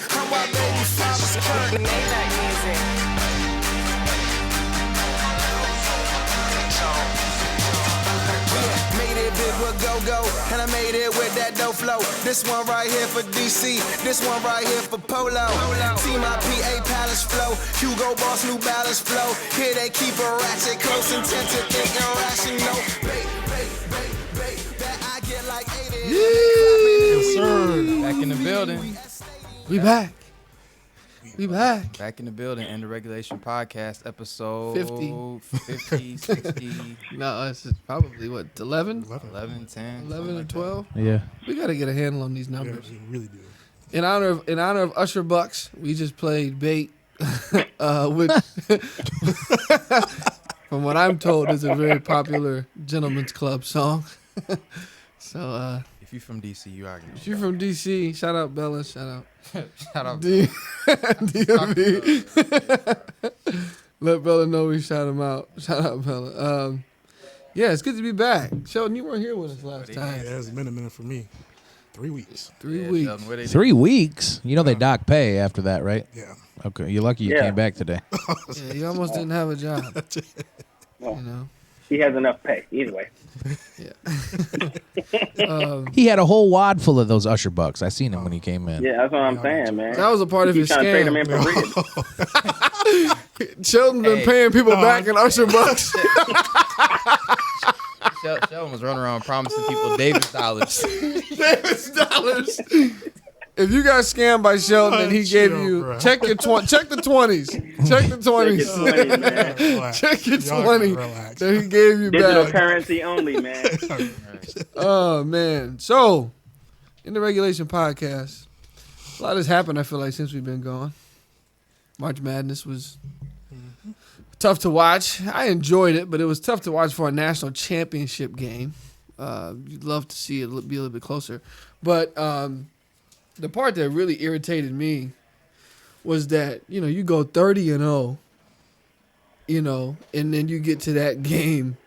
I'm my baby father's curtain. Maybach music. Made it big with go-go, and I made it with that dough flow. This one right here for DC, this one right here for Polo. Team my PA Palace flow, Hugo Boss, New Balance flow. Here they keep a ratchet, close intent to think irrational. That I get like 80. Yes, sir. Back in the building. We back. We back. Back in the building. End of Regulation Podcast, episode 50. 60, No, it's probably, what, 11? 11, 10. 11 or 12? Yeah. We got to get a handle on these Yeah, numbers. we really do. In honor of Usher Bucks, we just played bait with, from what I'm told, is a very popular gentleman's club song. So, If you're from DC, you already know. if you're from DC, shout out Bella, shout out Shout out. DMV. Let Bella know we shout him out. Shout out Bella. Yeah, it's good to be back. Sheldon, you weren't here with us last time. Yeah, it's been a minute for me. 3 weeks. 3 Yeah, weeks. Sheldon, what they do? 3 weeks? You know they dock pay after that, right? Yeah. Okay, you're lucky you Yeah. came back today. Yeah, you almost didn't have a job. Well, You know. she has enough pay either way. He had a whole wad full of those Usher bucks. I seen him when he came in. Yeah, that's what I'm saying, man. That was a part of Keep his trying to trade them in scam. for ribs. Sheldon been paying people back in Usher bucks. Sheldon was running around promising people Davis dollars. Davis dollars. If you got scammed by Sheldon and he gave Chill, you bro. check the 20s. Check the 20s. Money, man. Relax. Check your Y'all 20 can relax. that he gave you Digital back. currency only, man. Oh man. So, in the Regulation Podcast, a lot has happened, I feel like, since we've been gone. March Madness was tough to watch. I enjoyed it, but it was tough to watch for a national championship game. You'd love to see it be a little bit closer. But the part that really irritated me was that, you go 30-0, and then you get to that game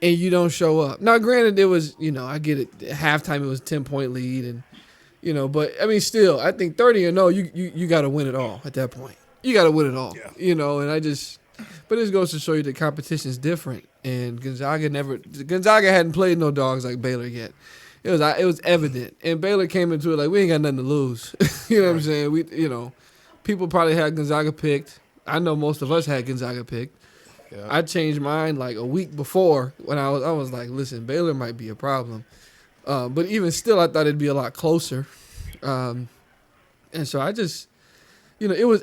and you don't show up. Now, granted, it was, I get it. At halftime, it was a 10-point lead. And, but, I mean, still, I think 30-0, you got to win it all at that point. You got to win it all, and but this goes to show you the competition's different. And Gonzaga hadn't played no dogs like Baylor yet. It was evident. And Baylor came into it like, we ain't got nothing to lose. You know what I'm saying? People probably had Gonzaga picked. I know most of us had Gonzaga picked. Yeah. I changed mine like a week before when I was like, listen, Baylor might be a problem. But even still, I thought it'd be a lot closer. And so I just,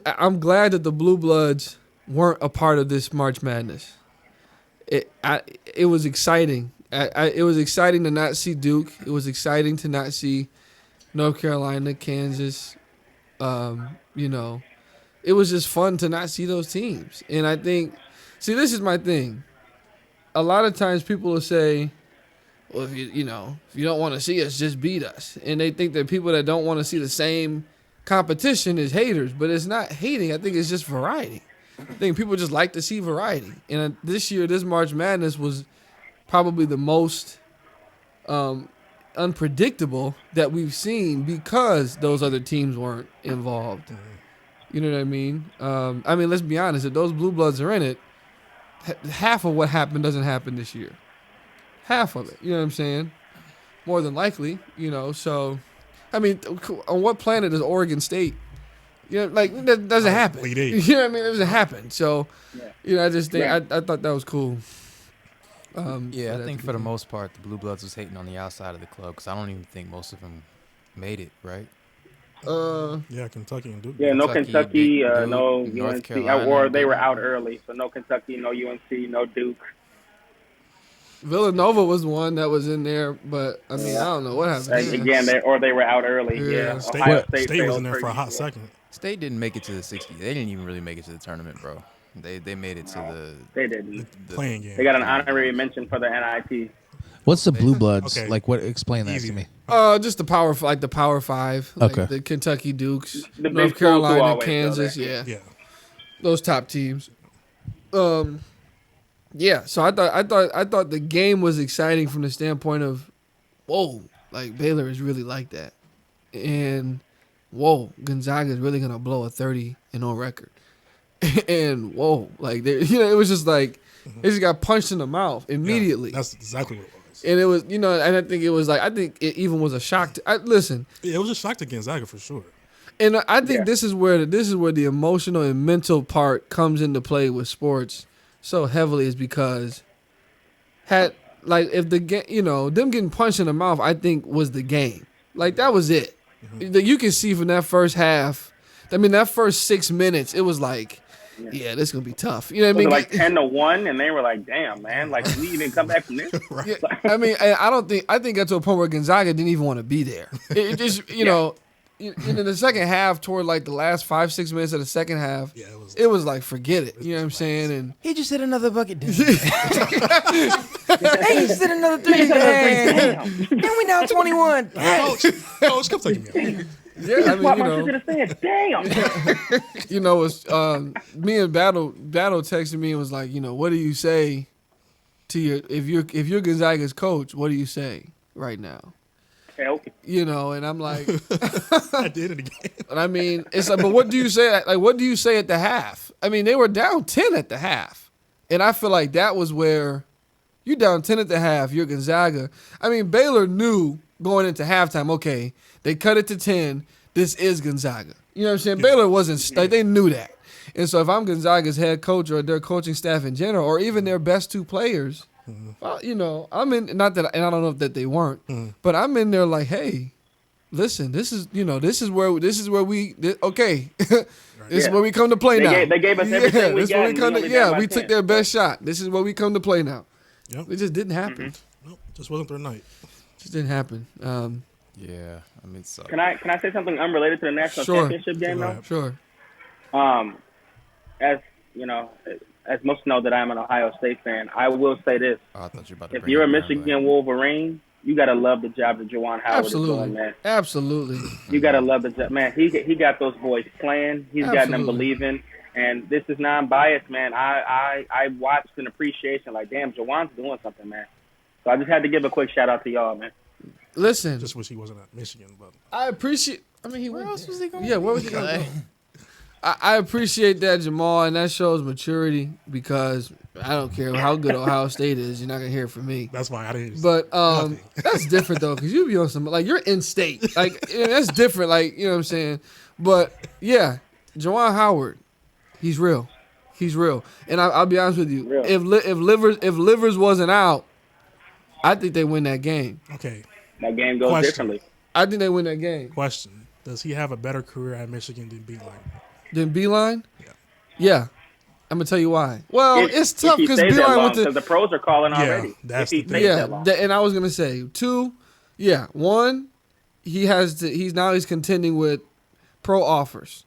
I'm glad that the Blue Bloods weren't a part of this March Madness. It was exciting. It was exciting to not see Duke. It was exciting to not see North Carolina, Kansas. It was just fun to not see those teams. And I think, this is my thing. A lot of times people will say, well, if you don't want to see us, just beat us. And they think that people that don't want to see the same competition is haters. But it's not hating. I think it's just variety. I think people just like to see variety. And this year, this March Madness was probably the most unpredictable that we've seen because those other teams weren't involved. You know what I mean? Let's be honest. If those Blue Bloods are in it, half of what happened doesn't happen this year. Half of it. You know what I'm saying? More than likely, So, on what planet is Oregon State? That doesn't happen. Elite You Eight. know what I mean? It doesn't happen. So, I just think I thought that was cool. Yeah, I think for the most part, the Blue Bloods was hating on the outside of the club because I don't even think most of them made it, right? Yeah, Kentucky and Duke. Yeah, no Kentucky, Kentucky, Duke, no North UNC, Carolina, or they were out early. So no Kentucky, no UNC, no Duke. Villanova was one that was in there, but I don't know what happened. Again, they were out early. Yeah. Yeah, State, Ohio State was failed in there for a hot usual. second. State didn't make it to the 60. They didn't even really make it to the tournament, bro. They made it to They didn't. the Playing game. They got an honorary mention for the NIT. What's the Blue Bloods? Okay. Like, what? Explain that Easy. to me. Just the power five. Like Okay. the Kentucky Dukes, The big North schools who Carolina, always go Kansas. there. Yeah, Yeah. those top teams. Yeah. So I thought the game was exciting from the standpoint of, whoa, like Baylor is really like that, and whoa, Gonzaga is really gonna blow a 30-0 record, and whoa, like it was just like they just got punched in the mouth immediately. Yeah, that's exactly what it was. And it was, and I think it was like, I think it even was a shock. Listen, it was a shock to Gonzaga for sure. And I think this is where the emotional and mental part comes into play with sports so heavily, is because if the game, them getting punched in the mouth, I think was the game. Like that was it. Mm-hmm. You can see from that first half. I mean, that first 6 minutes, it was like, yeah, this is gonna be tough. You know what I mean? Like 10-1, and they were like, "Damn, man! Like we even come back from this." Right. Yeah, I mean, I think got to a point where Gonzaga didn't even want to be there. It just, know. In the second half, toward like the last 5-6 minutes of the second half, it was like, forget it. You know what I'm saying? And he just hit another bucket. Hey, he just hit another three. Damn. And we now 21. Coach, come take me out. Yeah, I mean, damn. It's me and Battle texted me and was like, what do you say to if you're Gonzaga's coach, what do you say right now? Help. And I'm like, I did it again. And I mean, it's like, but what do you say? Like, what do you say at the half? I mean, they were down 10 at the half, and I feel like that was where you down 10 at the half. You're Gonzaga. I mean, Baylor knew going into halftime. Okay, they cut it to 10. This is Gonzaga. You know what I'm saying? Yeah. Baylor wasn't like, they knew that, and so if I'm Gonzaga's head coach or their coaching staff in general, or even their best two players. Well, I'm in, not that, and I don't know if that they weren't, but I'm in there like, hey, listen, this is where we, this is where we come to play now. They gave us everything we got. We took their best shot. This is where we come to play now. Yep. It just didn't happen. Nope, just wasn't their night. Just didn't happen. Yeah, I mean, so. Can I say something unrelated to the national championship game though? Sure. As most know that I'm an Ohio State fan, I will say this. Oh, I thought you were about to if you're a Michigan Wolverine, you got to love the job that Juwan Howard is doing, man. Absolutely. You got to love the job. Man, he got those boys playing. He's got them believing. And this is non-biased, man. I watched an appreciation like, damn, Juwan's doing something, man. So I just had to give a quick shout-out to y'all, man. Listen. Just wish he wasn't at Michigan. But I appreciate – where else was he going? Yeah, where was he going to go? I appreciate that, Jamal, and that shows maturity because I don't care how good Ohio State is. You're not going to hear it from me. That's why I didn't. But that's different, though, because you be on some – like, you're in state. Like, that's different. Like, you know what I'm saying? But, yeah, Juwan Howard, he's real. He's real. And I'll be honest with you. Real. If Livers wasn't out, I think they win that game. Okay. That game goes differently. I think they win that game. Question. Does he have a better career at Michigan than Beeline? Than Beeline? Yeah. I'm gonna tell you why. Well, it's tough because Beeline with the pros are calling already. That's and I was gonna say 2. Yeah, 1. He's contending with pro offers.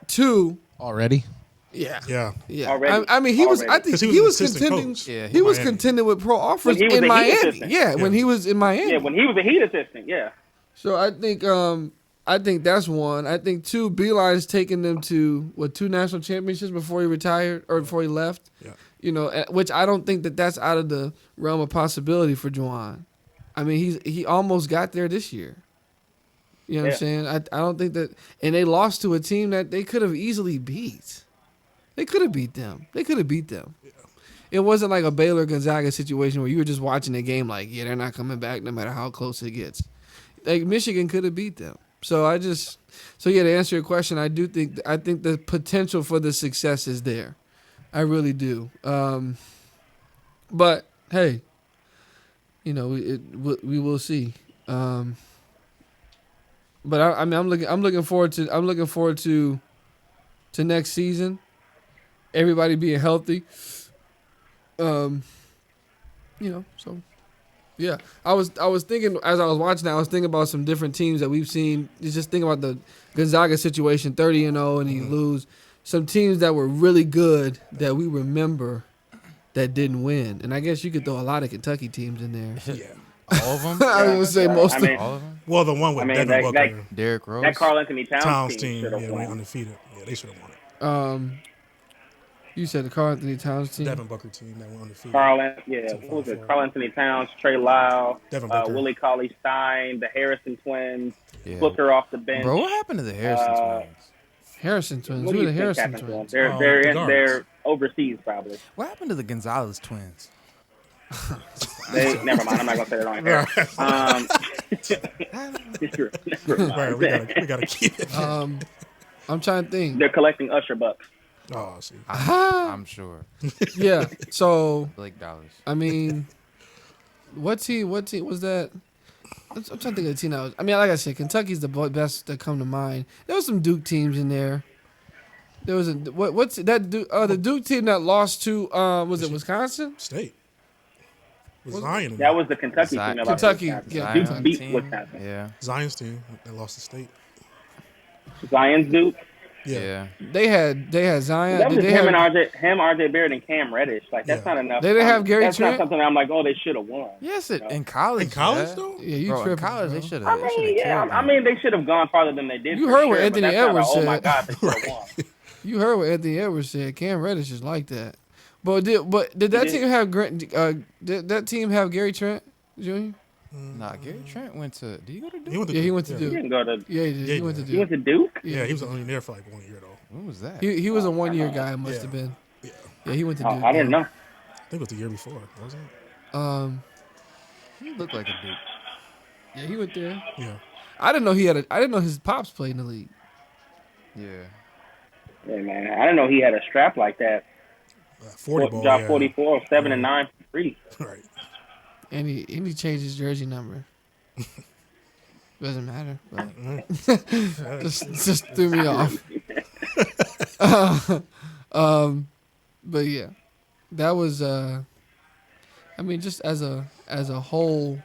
2 already. Yeah. Already. I mean, he was. I think he was contending. Yeah, he was contending with pro offers in Miami. Yeah, when he was in Miami. Yeah, when he was a Heat assistant. Yeah. So I think that's 1. I think 2, Beeline's taking them to 2 national championships before he retired or before he left. Yeah. Which I don't think that's out of the realm of possibility for Juwan. I mean, he almost got there this year. You know what I'm saying? I don't think that, and they lost to a team that they could have easily beat. They could have beat them. Yeah. It wasn't like a Baylor Gonzaga situation where you were just watching the game like, yeah, they're not coming back no matter how close it gets. Like Michigan could have beat them. So to answer your question, I think the potential for the success is there. I really do. But hey, we will see. But I'm looking forward to next season. Everybody being healthy. So. Yeah, I was thinking as I was watching that, I was thinking about some different teams that we've seen. Just think about the Gonzaga situation, 30-0, and you lose. Some teams that were really good that we remember that didn't win. And I guess you could throw a lot of Kentucky teams in there. Yeah. All of them? I was going to say most of them. All of them? Well, the one with Devin Booker. Derrick Rose. That Karl Anthony Towns team should have won. Undefeated. Yeah, they should have won it. You said the Karl Anthony Towns team. Devin Booker team that went undefeated. What was it? Karl Anthony Towns, Trey Lyle, Devin Booker. Willie Cauley-Stein, the Harrison twins, Booker off the bench. Bro, what happened to the Harrison twins? Harrison twins. What Who do are the you think Harrison happened to them? twins? They're overseas probably. What happened to the Gonzalez twins? Never mind. I'm not gonna say that on air. Right, we gotta keep it. I'm trying to think. They're collecting Usher bucks. Oh, see. I'm sure. Yeah. So Blake Dollars. I mean, what team was that? I'm trying to think of the team that was. I mean, like I said, Kentucky's the best that come to mind. There was some Duke teams in there. There was what's that? The Duke team that lost to was it Wisconsin? State. Was Zion? That was the Kentucky team. That Kentucky, lost to yeah. Duke beat Wisconsin. Yeah. Zion's team that lost to State. Zion's Duke. Yeah. They had Zion. That was Did they him have, and RJ Barrett and Cam Reddish. Like that's not enough. They didn't have Gary That's Trent? not something I'm like, oh, they should have won. Yes, in college. In college yeah. though? Yeah, you Bro, in tripping, college bro. they should I have. mean, yeah. I mean, they should have gone farther than they did. You for heard what sure, Anthony but that's not Edwards oh my said. God, they should have won. You heard what Anthony Edwards said. Cam Reddish is like that. But did that team have did that team have Gary Trent Jr.? Nah, Gary Trent went to. Did he go to Duke? He went to He Duke. didn't go to. Yeah, he did. Yeah, He went to He went Duke. to Duke. Yeah, he was only there for like 1 year though. When was that? He was a 1 year guy. Must have been. Yeah, he went to Oh, Duke. I didn't know. I think it was the year before, wasn't it? He looked like a Duke. Yeah, he went there. Yeah. I didn't know I didn't know his pops played in the league. Yeah. Yeah, man. I didn't know he had a strap like that. 40 ball. Drop Yeah. 44, 7 and 9 3. Right. And he changed his jersey number. Doesn't matter. But just threw me off. But yeah, that was. I mean, just as a whole,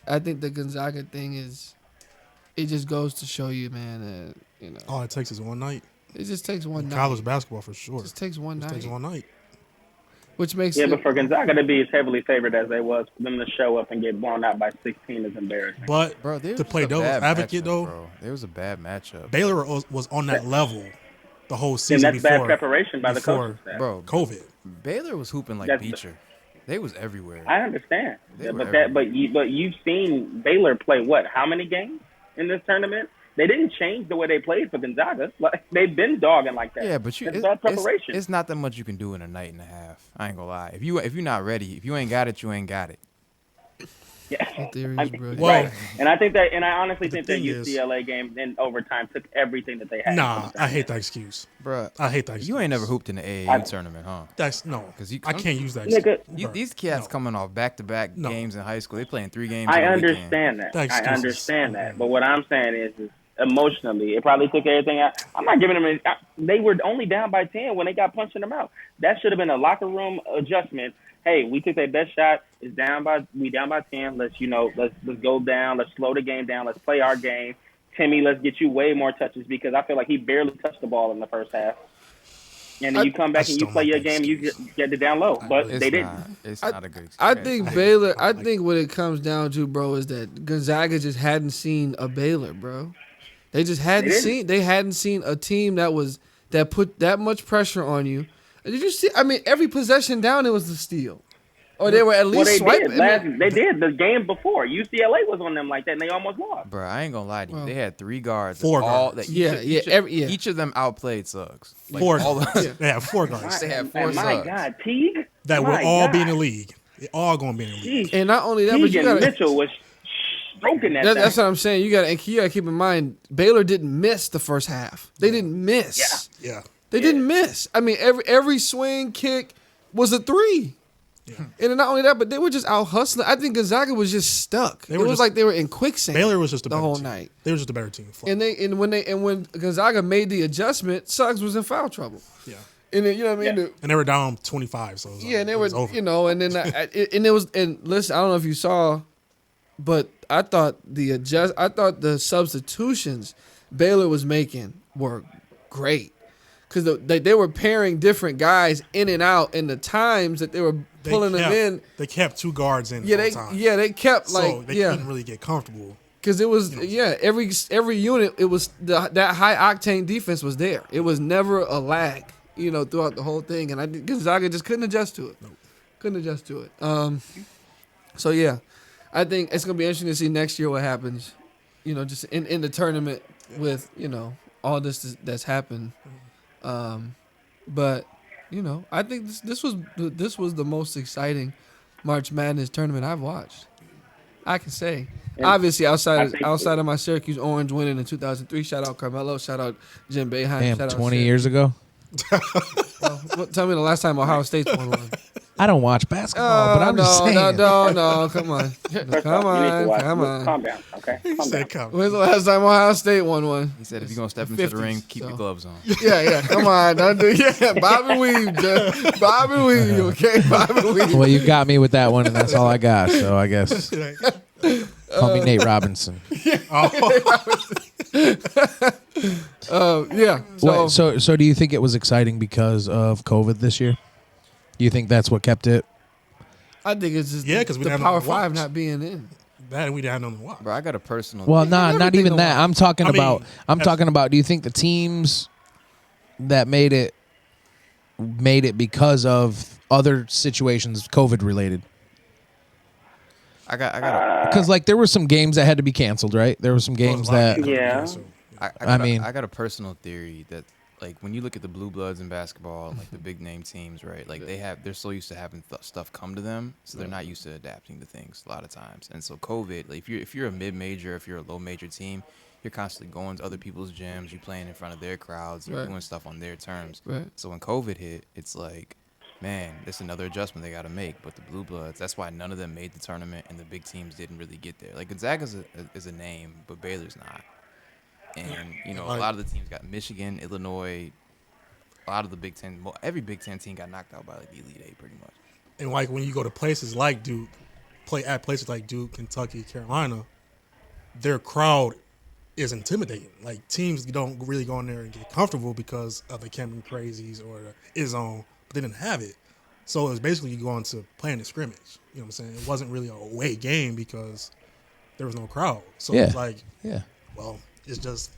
I think the Gonzaga thing is. It just goes to show you, man, that All it takes is one night. it just takes one night. College basketball for sure. It just takes one night. Takes one night. Which makes Yeah, it, but for Gonzaga to be as heavily favored as they was, for them to show up and get blown out by 16 is embarrassing. But Bro, there to was play a devil's bad advocate matchup, though, bro. There was a bad matchup. Baylor was on that level the whole And season that's before. bad preparation by the before coaching staff. Bro, COVID. Baylor was hooping like That's- Beecher. They was everywhere. I understand, They yeah, were but you've seen Baylor play what? How many games in this tournament? They didn't change the way they played for Gonzaga. Like they've been dogging like that. Yeah, but it's bad preparation. It's not that much you can do in a night and a half. I ain't gonna lie. If you're not ready, if you ain't got it, you ain't got it. Yeah. theory I is mean, brilliant. Well, right. And I honestly think that thing is- UCLA game in overtime took everything that they had. Nah, I hate that excuse. Bruh, I hate that excuse. you ain't never hooped in the AAU tournament, huh? That's no. 'Cause you- I can't use that excuse. Nigga, These cats No. coming off back-to-back No. games in high school. They playing 3 games. I in a weekend. understand that. That I excuse is- understand that. But what I'm saying is emotionally, it probably took everything out. I'm not giving them. They were only down by 10 when they got punched in the mouth. That should have been a locker room adjustment. Hey, we took their best shot. We down by 10. Let's go down. Let's slow the game down. Let's play our game. Timmy, let's get you way more touches because I feel like he barely touched the ball in the first half. And then you come back I and you still play like your that game, you get it down low. But It's they didn't. not. It's not a good excuse. I think Baylor. I think what it comes down to, bro, is that Gonzaga just hadn't seen a Baylor, bro. They just hadn't seen. They hadn't seen a team that put that much pressure on you. Did you see? I mean, every possession down, it was a steal, or they were at least Well, they swiping. did. They did the game before. UCLA was on them like that, and they almost lost. Bro, I ain't gonna lie to you. Well, They had 3 guards. 4 all guards. That Each Each of them outplayed Suggs. Like, 4 all guards. of- They have 4 guards They had 4 And my Suggs. God, Teague. that will My all God. be in the league. They all gonna be in the league. Jeez. And not only that, but Teague you and got Mitchell was stroking that. That's thing. what I'm saying. You got to keep in mind, Baylor didn't miss the first half. They didn't miss. Yeah. They didn't miss. I mean, every swing kick was a 3. And then not only that, but they were just out hustling. I think Gonzaga was just stuck. It was like they were in quicksand. Baylor was just the better whole team. night. They were just a better team. And when Gonzaga made the adjustment, Suggs was in foul trouble. Yeah. And then, you know what I mean? And they were down 25. So it was Yeah, and they it were, was over. and then and listen, I don't know if you saw, but I thought the substitutions Baylor was making were great because they were pairing different guys in and out, and the times that they were pulling them in. They kept 2 guards in. Yeah, the whole time. they kept So they couldn't really get comfortable. because it was every unit it was that high octane defense was there. It was never a lag. throughout the whole thing, and Gonzaga just couldn't adjust to it. Nope. Couldn't adjust to it. So yeah, I think it's gonna be interesting to see next year what happens. Just in the tournament with all this that's happened. But I think this was the most exciting March Madness tournament I've watched. I can say. And obviously, outside of my Syracuse Orange winning in 2003, shout out Carmelo, shout out Jim Boeheim. Damn, shout out 20 years ago? Tell me the last time Ohio State won one. I don't watch basketball, but I'm just saying. No, come on. Come on. Calm down, okay? Calm down. When's the last time Ohio State won one? He said if you're going to step into the ring, keep your gloves on. Yeah, come on. Don't do Bobby Weave, Bobby Weave, okay? Bobby Weave. Well, you got me with that one, and that's all I got, so I guess. Call me Nate Robinson. Yeah. So do you think it was exciting because of COVID this year? Do you think that's what kept it? I think it's just because we the didn't Power have no 5 watch. not being in. That and we didn't have nothing to watch. Bro, I got a personal. Well, not even that. I'm talking about. Do you think the teams that made it because of other situations, COVID related? I got. Because there were some games that had to be canceled, right? There were some games that. Yeah. I got a personal theory that when you look at the Blue Bloods in basketball, the big name teams, right? They're so used to having stuff come to them, so they're not used to adapting to things a lot of times. And so COVID, if you're a mid major, if you're a low major team, you're constantly going to other people's gyms, you're playing in front of their crowds, you're doing stuff on their terms. Right. So when COVID hit, it's man, it's another adjustment they got to make. But the Blue Bloods, that's why none of them made the tournament, and the big teams didn't really get there. Gonzaga is a name, but Baylor's not. And, a lot of the teams got Michigan, Illinois, a lot of the Big Ten. Every Big Ten team got knocked out by the Elite Eight pretty much. And when you go to places like Duke, play at places like Duke, Kentucky, Carolina, their crowd is intimidating. Teams don't really go in there and get comfortable because of the Cameron Crazies or the Izone, but they didn't have it. So it was basically you going to playing a scrimmage. You know what I'm saying? It wasn't really a away game because there was no crowd. So it's well, it's just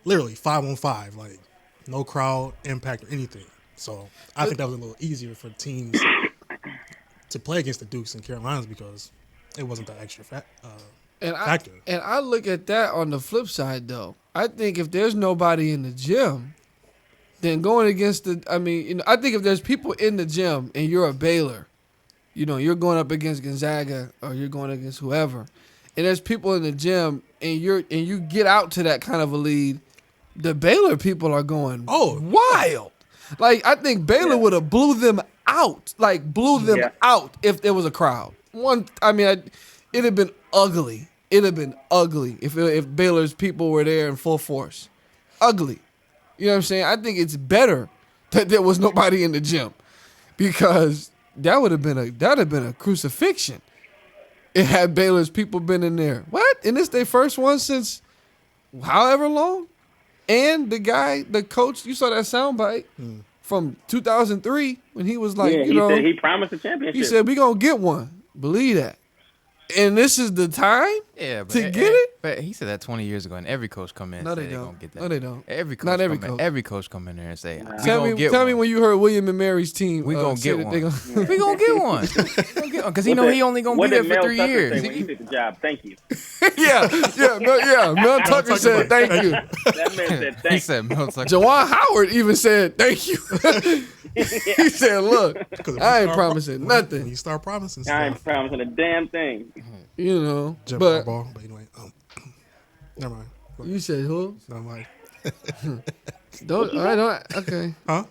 literally 5-on-5, no crowd impact or anything. So I think that was a little easier for teams to play against the Dukes and Carolinas because it wasn't that extra factor. And I look at that on the flip side, though. I think if there's nobody in the gym, then going against I think if there's people in the gym and you're a Baylor, you're going up against Gonzaga or you're going against whoever, and there's people in the gym and you get out to that kind of a lead, the Baylor people are going wild. I think Baylor would have blew them out, out if there was a crowd. It'd have been ugly. It'd have been ugly if Baylor's people were there in full force. Ugly. You know what I'm saying? I think it's better that there was nobody in the gym because that would have been a crucifixion. It had Baylor's people been in there. What? And this their first one since however long? And the coach, you saw that soundbite from 2003 when he was he said he promised a championship. He said, we going to get one. Believe that. And this is the time to get it? But he said that 20 years ago, and every coach come in and say they're going to get that. No, they don't. Every coach come in there and say, tell me when you heard William and Mary's team. We going to get one. We going to get one. Because he only going to be there for 3 years. When he did the job, thank you. Mel Tucker said thank you. That man said thank you. He said Mel Tucker. Jawan Howard even said thank you. He said, look, I ain't promising nothing. When you start promising stuff. I ain't promising a damn thing. Jim Harbaugh, but anyway, never mind. You said who? Never mind. Okay. Huh?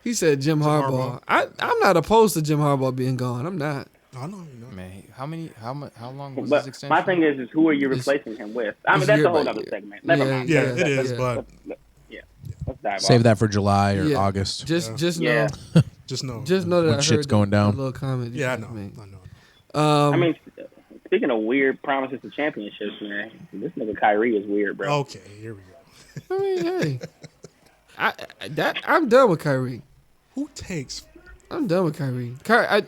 He said Jim Harbaugh. I'm not opposed to Jim Harbaugh being gone. I'm not. I know you know. Man, how long was But his extension? my thing is who are you replacing him with? That's a whole other segment. Never mind. Yeah, it is, but let's dive save off. that for July or August. Just know. Just know that when I shit's heard going down. a little comment. Yeah, I know. Speaking of weird promises to championships, man, this nigga Kyrie is weird, bro. Okay, here we go. Hey, I'm done with Kyrie. Who takes? I'm done with Kyrie.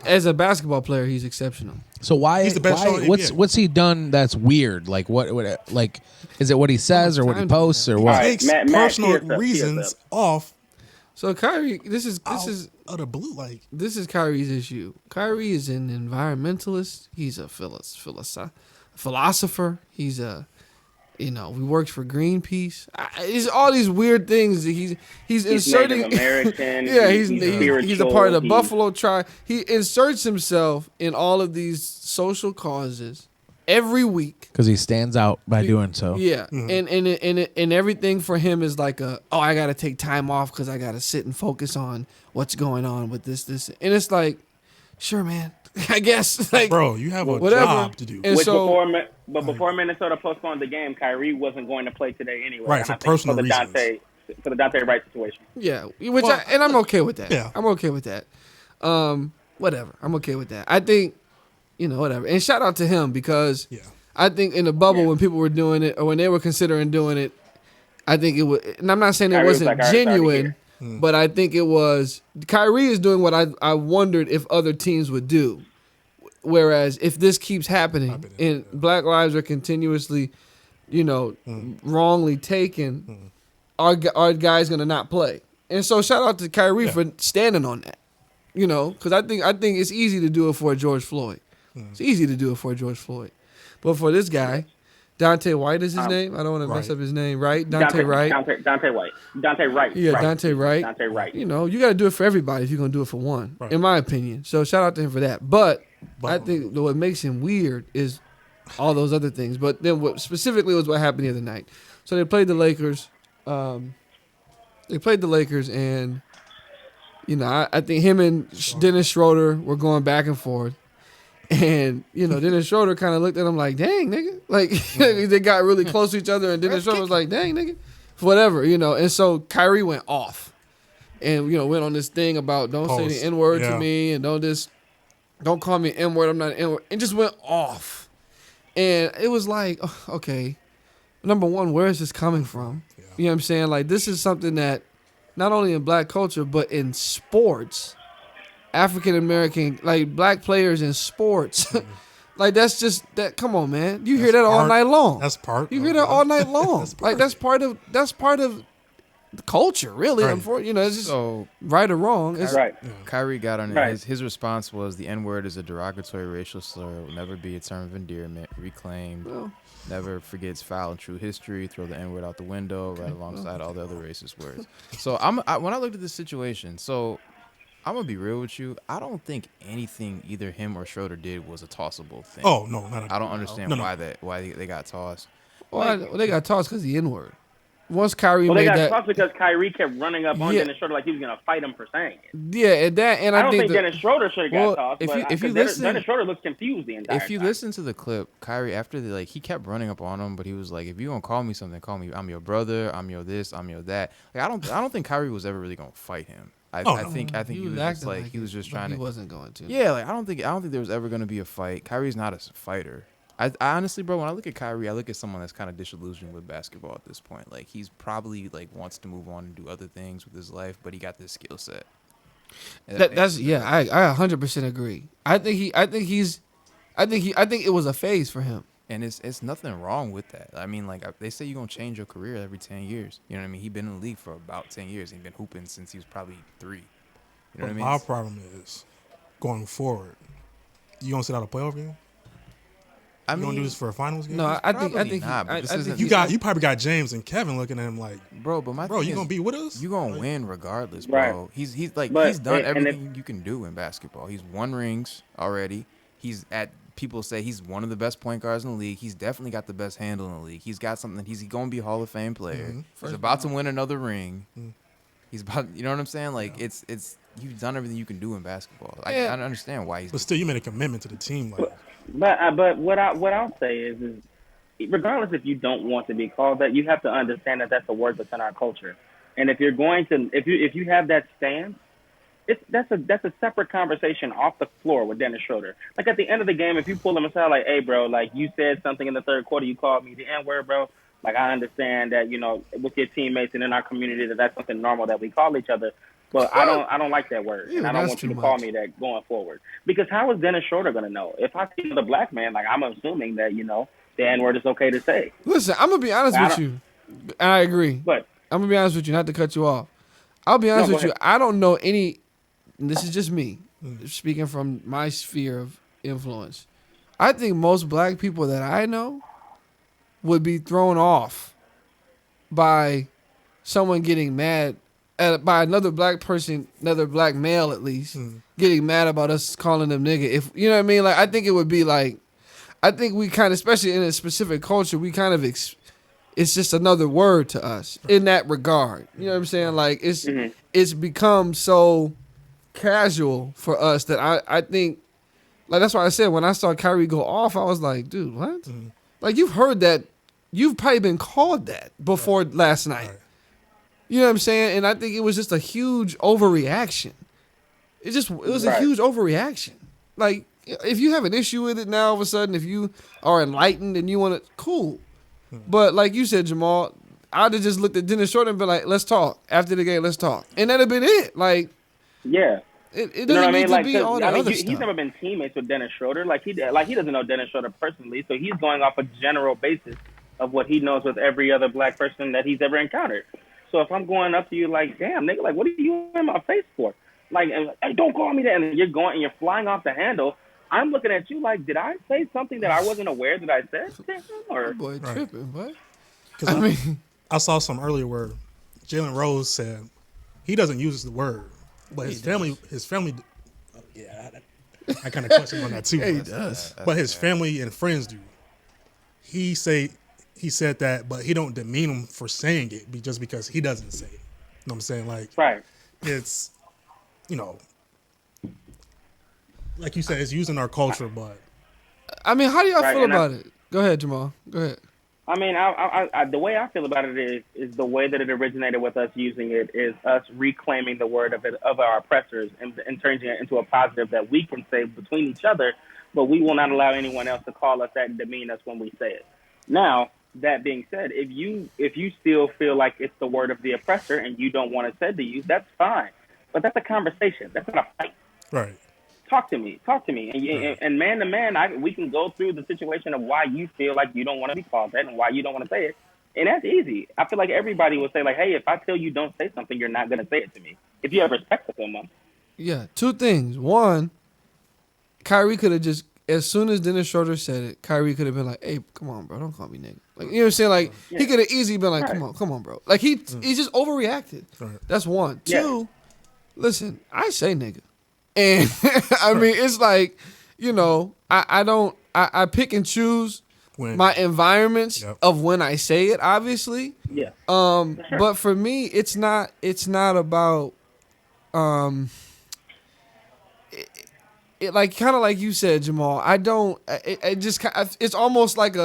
As a basketball player, he's exceptional. So why? He's the best shot in the NBA. What's he done that's weird? What? Is it what he says or what he posts or what? He takes personal reasons off So Kyrie, this is out of blue, like this is Kyrie's issue. Kyrie is an environmentalist. He's a philosopher. He's a, he works for Greenpeace. He's all these weird things. That he's inserting. Native American. Yeah, he's a part of the Buffalo tribe. He inserts himself in all of these social causes every week because he stands out by doing so. Yeah, and everything for him is like I got to take time off because I got to sit and focus on what's going on with this, and it's like, sure, man, I guess, like, bro, you have a whatever. job to do. And before Minnesota postponed the game, Kyrie wasn't going to play today anyway. Right, for personal reasons. For the Dante Wright situation. Yeah, I'm okay with that. Yeah, I'm okay with that. Whatever, I'm okay with that. I think, whatever. And shout out to him because I think in the bubble when people were doing it or when they were considering doing it, I think it was. And I'm not saying it wasn't genuine, but I think it was. Kyrie is doing what I wondered if other teams would do. Whereas if this keeps happening and Black lives are continuously, wrongly taken, our guy's gonna not play. And so shout out to Kyrie for standing on that. Because I think it's easy to do it for George Floyd. It's easy to do it for George Floyd, but for this guy, Dante White is his name. I don't want to mess up his name, right? Dante Wright. Dante White. Dante Wright. Yeah, right. Dante Wright. Dante Wright. You got to do it for everybody if you're going to do it for one, in my opinion. So shout out to him for that. But I think what makes him weird is all those other things. But then what specifically was what happened the other night. So they played the Lakers. And, I think him and Dennis Schroeder were going back and forth. And, Dennis Schroeder kind of looked at him like, dang, nigga. Like, they got really close to each other, and Dennis Schroeder was like, dang, nigga. Whatever, And so Kyrie went off and, went on this thing about don't say the N-word to me and don't call me N-word, I'm not an N-word. And just went off. And it was like, okay, number one, where is this coming from? Yeah. You know what I'm saying? Like, this is something that not only in black culture, but in sports, African American, like black players in sports, like that's just that. Come on, man, you hear that all night long. That's part. You hear that all night long. That's part of the culture, really. Right. It's just right or wrong. It's, right. Kyrie got on it. His response was the N-word is a derogatory racial slur. It will never be a term of endearment. Reclaimed. Well, never forgets foul and true history. Throw the N-word out the window right alongside all the other racist words. So when I looked at this situation, I'm going to be real with you. I don't think anything either him or Schroeder did was a tossable thing. Oh, no. Not at all. I don't understand why they got tossed. Well, they got tossed because of the N-word. Once Kyrie they made got that, tossed because Kyrie kept running up on Dennis Schroeder like he was going to fight him for saying it. Yeah, and I don't think Dennis Schroeder should have got tossed. If you listen, Dennis Schroeder looks confused the entire time. If you listen to the clip, Kyrie after he kept running up on him, but he was like, "If you gonna call me something, call me. I'm your brother. I'm your this. I'm your that." Like I don't think Kyrie was ever really gonna fight him. I think he was just like he was just trying to. He wasn't going to. Yeah, like I don't think there was ever gonna be a fight. Kyrie's not a fighter. I honestly, bro, when I look at Kyrie, I look at someone that's kind of disillusioned with basketball at this point. Like he's probably wants to move on and do other things with his life, but he got this skill set. I 100% agree. I think it was a phase for him. And it's nothing wrong with that. I mean, they say you're gonna change your career every 10 years. You know what I mean? He's been in the league for about 10 years. He's been hooping since he was probably 3. You know what I mean? My problem is going forward. You gonna sit out a playoff game? You gonna do this for a finals game? No, I think you probably got James and Kevin looking at him like, bro, you gonna be with us? You gonna win regardless, bro. Right. He's done everything you can do in basketball. He's won rings already. People say he's one of the best point guards in the league. He's definitely got the best handle in the league. He's got something. He's gonna be a Hall of Fame player. Mm-hmm. He's about to win another ring. Mm-hmm. He's about, you know what I'm saying? Like it's you've done everything you can do in basketball. I don't understand why he's. But still, you made a commitment to the team, like. But what I'll say is regardless if you don't want to be called that, you have to understand that that's a word that's in our culture. And if you're going to if you have that stance, that's a separate conversation off the floor with Dennis Schroeder. Like at the end of the game, if you pull him aside, like, hey bro, like you said something in the third quarter, you called me the N-word, bro. Like I understand that, with your teammates and in our community that's something normal that we call each other. But I don't like that word, and I don't want you to call me that going forward. Because how is Dennis Schroeder going to know? If I see the black man, like I'm assuming that the N-word is okay to say. Listen, I'm gonna be honest with you, and I agree. But I'm gonna be honest with you, not to cut you off. I'll be honest No, with go you. I don't know any. And this is just me speaking from my sphere of influence. I think most black people that I know would be thrown off by someone getting mad by another black person, another black male at least, getting mad about us calling them nigga. If you know what I mean, like I think it would be like, I think we kind of, especially in a specific culture, we kind of it's just another word to us in that regard. You know what I'm saying? Like it's become so casual for us that I think, like that's why I said when I saw Kyrie go off, I was like, dude, what? Like you've heard that, you've probably been called that before last night. Right. You know what I'm saying? And I think it was just a huge overreaction. It was a huge overreaction. Like if you have an issue with it now, all of a sudden, if you are enlightened and you want to, cool. But like you said, Jamal, I'd have just looked at Dennis Schroeder and been like, let's talk. After the game, let's talk. And that'd have been it. Like, Yeah. it You know what I doesn't mean? need to Like, be all that other he's stuff. never been teammates with Dennis Schroeder. Like he doesn't know Dennis Schroeder personally, so he's going off a general basis of what he knows with every other black person that he's ever encountered. So if I'm going up to you like, damn, nigga, like, what are you in my face for? Like, and, hey, don't call me that. And you're flying off the handle. I'm looking at you like, did I say something that I wasn't aware that I said? Or Boy, tripping, but Because I saw some earlier where Jalen Rose said he doesn't use the word, but his family, I kind of question on that too. he does. But his family and friends do. He said that, but he don't demean him for saying it just because he doesn't say it. You know what I'm saying? Like, right. it's, like you said, it's using our culture, but I mean, how do y'all Right, feel and about it? Go ahead, Jamal. Go ahead. I mean, I the way I feel about it is the way that it originated with us using it is us reclaiming the word of our oppressors and turning it into a positive that we can say between each other, but we will not allow anyone else to call us that and demean us when we say it. Now, that being said, if you still feel like it's the word of the oppressor and you don't want it said to you, that's fine. But that's a conversation. That's not a fight. right. Talk to me, and man to man, we can go through the situation of why you feel like you don't want to be called that and why you don't want to say it, and that's easy. I feel like everybody would say like, hey, if I tell you don't say something, you're not going to say it to me. If you have respect for someone. Yeah, two things. One, Kyrie could have just, as soon as Dennis Schroeder said it, Kyrie could have been like, hey, come on, bro, don't call me nigga. Like, you know what I'm saying? Like, he could have easily been like, come on, bro. Like, he just overreacted. Right. That's one. Yeah. Two, listen, I say nigga. And, I mean, it's like, I pick and choose my environments of when I say it, obviously. Yeah. But for me, it's not about, it like kind of like you said, Jamal. It's almost like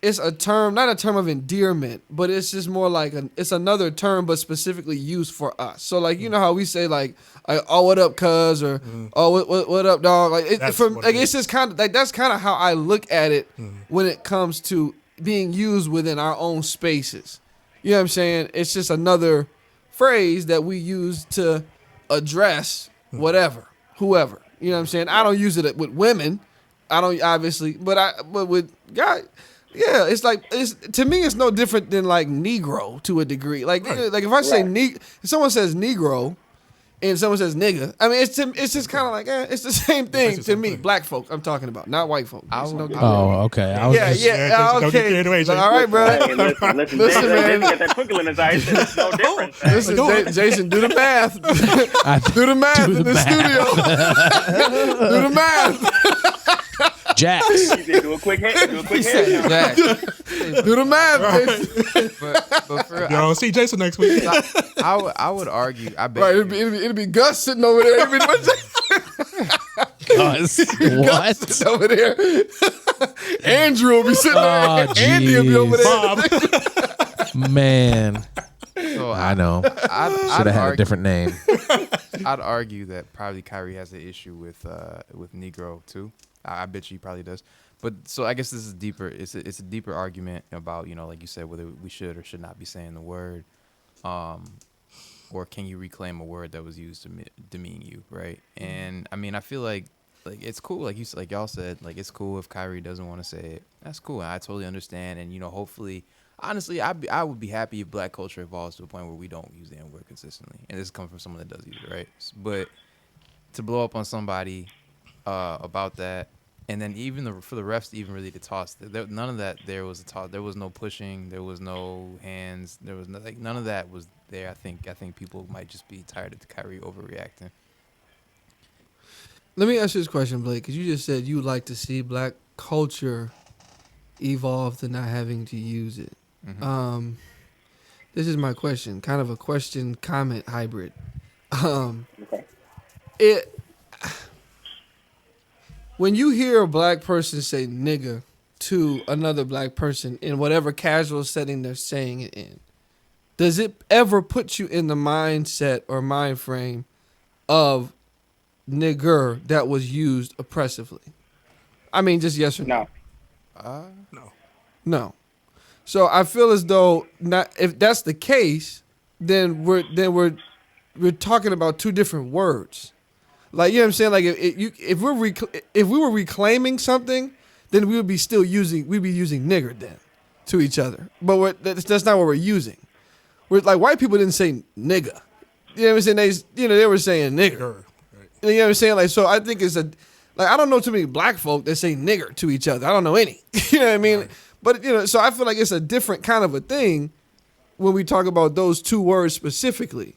it's a term, not a term of endearment, but it's just more like it's another term, but specifically used for us. So like, you know how we say like oh, what up, cuz, or oh, what up, dog? Like it's just kind of like, that's kind of how I look at it when it comes to being used within our own spaces. You know what I'm saying? It's just another phrase that we use to address whoever. You know what I'm saying? I don't use it with women. I don't, obviously, but with guys, yeah, it's like, to me, it's no different than like Negro to a degree. Like, like if I say if someone says Negro and someone says nigga, I mean, it's just kind of like, it's the same thing to me. Black folk, I'm talking about, not white folk. Okay. I was Don't get carried away, Jason. All right, bro. Hey, listen, Listen, Jason, man. got that twinkle in his eye. It's no difference. man. Listen, Jason, do the math. Do the math in the studio. Do the math. Jax. He said, do a quick head. Do the math, Jason. But for real, Y'all see Jason next week. I would argue. I bet. Right, it'd be Gus sitting over there. Gus, what? Sitting over there. Andrew will be sitting there. Andy will be over there. Man. So I know. Should have had a different name. I'd argue that probably Kyrie has an issue with Negro too. I bet you he probably does. But so I guess this is deeper. It's a deeper argument about, like you said, whether we should or should not be saying the word, or can you reclaim a word that was used to demean you, right? And I mean, I feel like it's cool, like y'all said, like it's cool if Kyrie doesn't want to say it. That's cool. I totally understand, and hopefully, Honestly, I would be happy if black culture evolves to a point where we don't use the N-word consistently. And this comes from someone that does use it, right? But to blow up on somebody about that, and then even for the refs to even really to toss, none of that there was a toss. There was no pushing. There was no hands. There was none of that was there. I think people might just be tired of Kyrie overreacting. Let me ask you this question, Blake, because you just said you would like to see black culture evolve to not having to use it. Mm-hmm. This is my question, kind of a question-comment hybrid. Okay. When you hear a black person say nigga to another black person in whatever casual setting they're saying it in, does it ever put you in the mindset or mind frame of nigger that was used oppressively? I mean, just yes or no? No. No. So I feel as though if that's the case, then we're talking about two different words. Like, you know what I'm saying? Like if we were reclaiming something, then we'd be using nigger then to each other. But that's not what we're using. We're like, white people didn't say nigga. You know what I'm saying? They were saying nigger. Right. You know what I'm saying? Like, so I think I don't know too many black folk that say nigger to each other. I don't know any. You know what I mean? Right. But so I feel like it's a different kind of a thing when we talk about those two words specifically.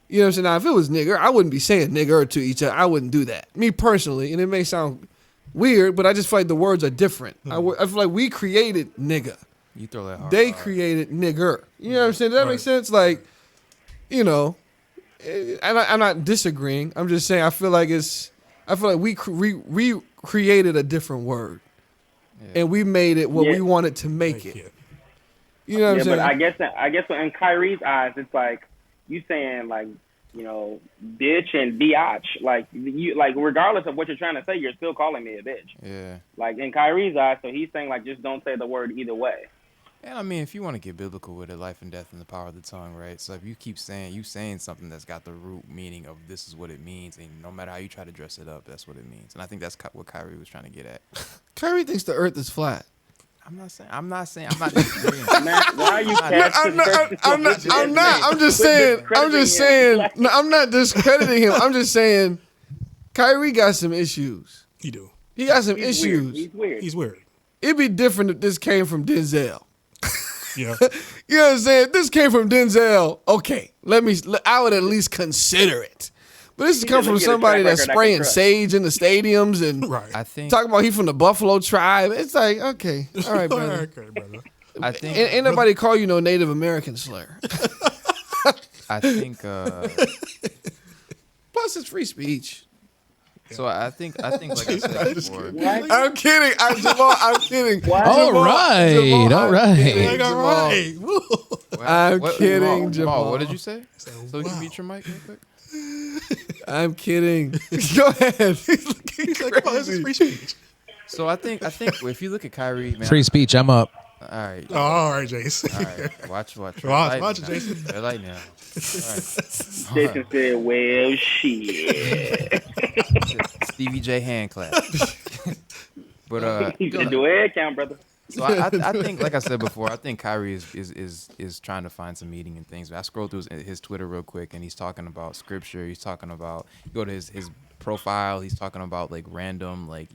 You know what I'm saying? Now, if it was nigger, I wouldn't be saying nigger to each other. I wouldn't do that. Me personally, and it may sound weird, but I just feel like the words are different. I feel like we created nigga. You throw that hard. They created nigger. You know what I'm saying? Does that make sense? Like, I'm not disagreeing. I'm just saying I feel like we created a different word. Yeah. And we made it what we wanted to make it. You know what I'm saying? But I guess in Kyrie's eyes, it's like you saying like, bitch and biatch. Like regardless of what you're trying to say, you're still calling me a bitch. Yeah. Like in Kyrie's eyes, so he's saying like just don't say the word either way. And I mean, if you want to get biblical with it, life and death and the power of the tongue, right? So if you keep saying something that's got the root meaning of this is what it means, and no matter how you try to dress it up, that's what it means. And I think that's what Kyrie was trying to get at. Kyrie thinks the earth is flat. I'm not disagreeing. Man, why are you I'm just saying. No, I'm not discrediting him. I'm just saying Kyrie got some issues. He do. He got some issues. He's weird. It'd be different if this came from Denzel. Yeah. You know what I'm saying? If this came from Denzel, okay, I would at least consider it. But this come from somebody that's spraying sage in the stadiums and I think talking about he from the Buffalo tribe. It's like, okay, all right, brother. Okay, brother. I think ain't nobody call you no Native American slur. I think plus it's free speech. So I think like I said before. I'm kidding. I'm kidding. All right. I'm kidding, Jamal. What did you say? So you can beat your mic real quick. I'm kidding. Go ahead. He's looking crazy. Free speech. So I think if you look at Kyrie, man, free speech. I'm up. All right. Oh, all right, Jason. All right. Watch it, Jason. They're light now. All right. Jason said, "Well, shit." Stevie J hand clap. But you can do a head count, brother. So I think, like I said before, I think Kyrie is trying to find some meaning in things. I scrolled through his Twitter real quick, and he's talking about scripture. He's talking about, you go to his profile, he's talking about like random like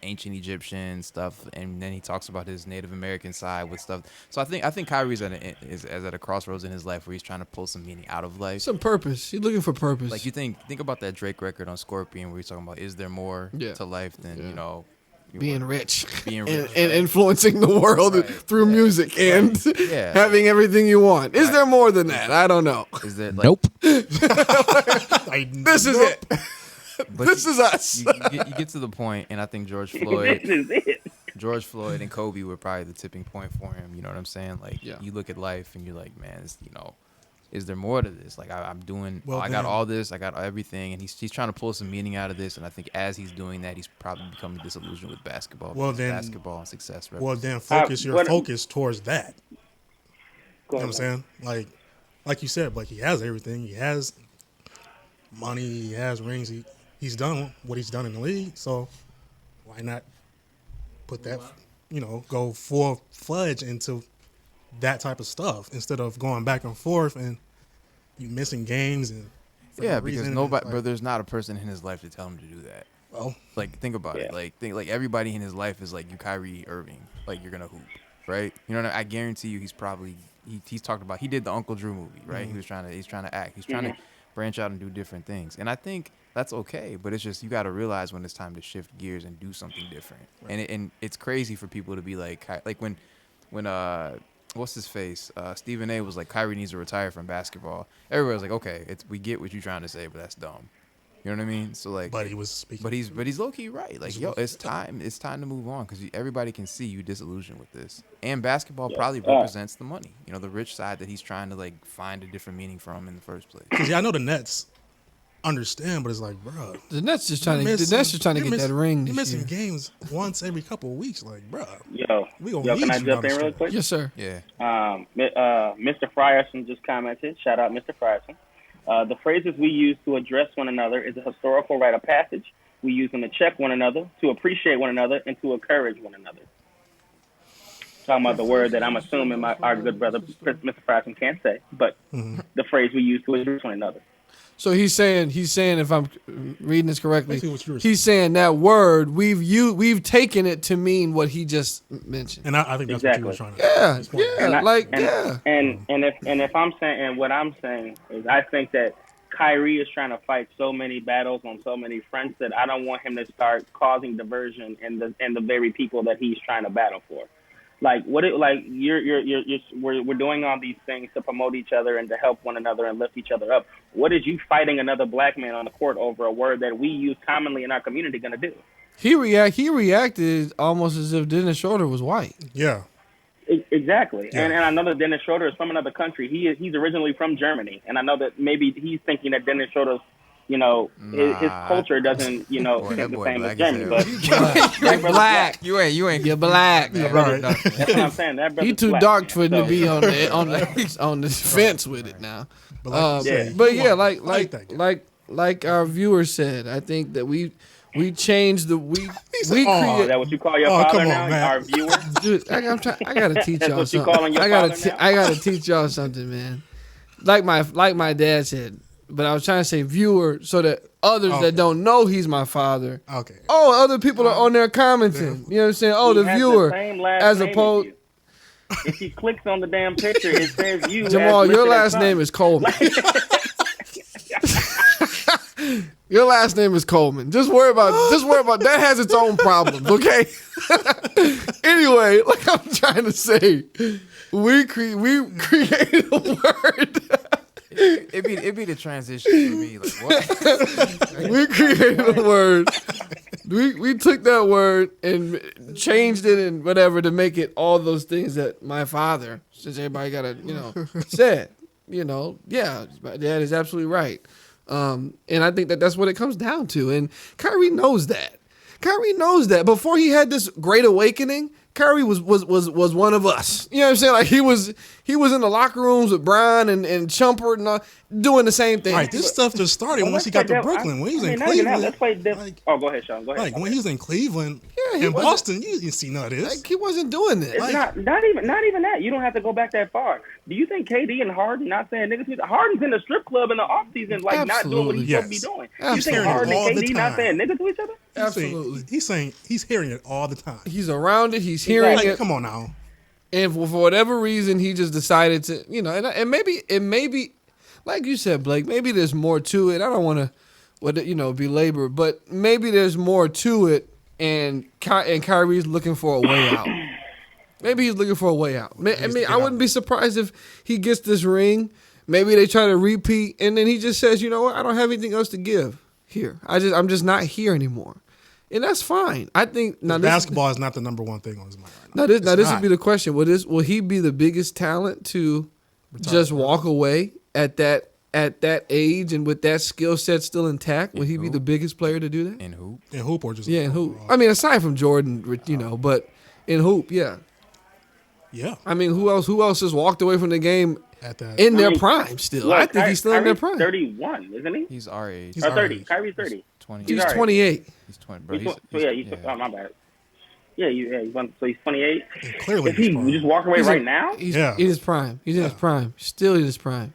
ancient Egyptian stuff, and then he talks about his Native American side with stuff. So I think Kyrie's at a crossroads in his life where he's trying to pull some meaning out of life. Some purpose. He's looking for purpose. Like you think about that Drake record on Scorpion where he's talking about is there more to life than being rich and influencing the world through music and having everything you want. Is there more than that? I don't know. Is there nope. This is it. But this is us. You get to the point, and I think George Floyd This is it. George Floyd and Kobe were probably the tipping point for him. You know what I'm saying? Like you look at life and you're like, man, is there more to this? Like I'm doing, I got all this, I got everything, and he's trying to pull some meaning out of this. And I think as he's doing that, he's probably becoming disillusioned with basketball. Basketball and success. Well, then focus your focus towards that. You know what I'm saying? Like you said, like he has everything. He has money. He has rings. He's done what he's done in the league. So why not put that? Go full-fledged into that type of stuff instead of going back and forth and you missing games and because nobody, but there's not a person in his life to tell him to do that. Well, like think about it. Like everybody in his life is like you, Kyrie Irving. Like you're gonna hoop, right? You know, I guarantee you, he's probably he's talked about. He did the Uncle Drew movie, right? He's trying to act. He's trying to branch out and do different things, and I think that's okay. But it's just you got to realize when it's time to shift gears and do something different. Right. And it's crazy for people to be like when what's his face? Stephen A. was like, Kyrie needs to retire from basketball. Everybody was like, okay, we get what you're trying to say, but that's dumb. You know what I mean? So like, but he was speaking. But he's low key right. Like, yo, it's time to move on because everybody can see you disillusioned with this. And basketball probably represents the money. You know, the rich side that he's trying to like find a different meaning from in the first place. Because I know the Nets understand, but it's like, bro, the Nets just trying to get that ring. You're missing games once every couple of weeks, like, bro. We gonna can I jump in real quick? Yes, sir. Yeah. Mr. Frierson just commented. Shout out, Mr. Frierson. The phrases we use to address one another is a historical rite of passage. We use them to check one another, to appreciate one another, and to encourage one another. Talking about the word that I'm assuming our good brother Mr. Frierson can't say, but the phrase we use to address one another. So he's saying, if I'm reading this correctly, he's saying that word we've taken it to mean what he just mentioned. And I think that's what you were trying to say. And if I'm saying, and what I'm saying is, I think that Kyrie is trying to fight so many battles on so many fronts that I don't want him to start causing diversion in the very people that he's trying to battle for. Like we're doing all these things to promote each other and to help one another and lift each other up. What is you fighting another black man on the court over a word that we use commonly in our community going to do? He reacted almost as if Dennis Schroeder was white. Yeah. Exactly. Yeah. And I know that Dennis Schroeder is from another country. He's originally from Germany, and I know that maybe he's thinking that Dennis Schroeder's, his culture doesn't, think the same as Germany. But you're black. You ain't. You're black. Right. That's what I'm saying. That he too black, dark for to be on the fence with it now. Like our viewer said, I think that we changed the we. Is that what you call your father now? Man. Our viewer. Dude, I gotta teach y'all something. I gotta teach y'all something, man. Like my dad said. But I was trying to say viewer so that others that don't know he's my father. Okay. Oh, other people are on there commenting. You know what I'm saying? Oh, the viewer. As opposed. If he clicks on the damn picture, it says you. Jamal, your last name is Coleman. Your last name is Coleman. Just worry about that has its own problems, okay? Anyway, like I'm trying to say, we created a word. It'd be the transition for me. Like what? We created a word. We took that word and changed it and whatever to make it all those things that my father, since everybody got said. Yeah, my dad is absolutely right. And I think that's what it comes down to. And Kyrie knows that. Before he had this great awakening, Kyrie was one of us. You know what I'm saying? Like he was in the locker rooms with Brian and Chumpert and all, doing the same thing. Right, this stuff just started once he got to Brooklyn. When he was in Cleveland. Let's play go ahead, Sean. Go ahead. Like when he was in Cleveland and Boston, you didn't see none of this. Like he wasn't doing this. It's not even that. You don't have to go back that far. Do you think KD and Harden not saying niggas? Harden's in the strip club in the offseason, like not doing what he's supposed to be doing. You think Harden and KD not saying niggas to each other? Absolutely. He's saying he's hearing it all the time. He's around it. He's hearing it. Come on now. And for whatever reason, he just decided to, and maybe, like you said, Blake, maybe there's more to it. I don't want to, belabor, but maybe there's more to it, and Kyrie's looking for a way out. Maybe he's looking for a way out. I wouldn't be surprised if he gets this ring. Maybe they try to repeat, and then he just says, you know what, I don't have anything else to give here. I'm just not here anymore. And that's fine. I think basketball is not the number one thing on his mind right now. This would be the question. Will he be the biggest talent to just walk away at that age and with that skill set still intact? Will he be the biggest player to do that? In hoop? In hoop or just in hoop. I mean, aside from Jordan, but in hoop, yeah. Yeah. I mean, who else has walked away from the game in their prime still? Look, I think he's still in their prime. 31, isn't he? He's our age. Or 30. Kyrie's 30. He's 28. He's 20. Bro, he's my bad. So he's 28. And clearly, If he just walk away right now, He's in his prime. He's in his prime. Still in his prime.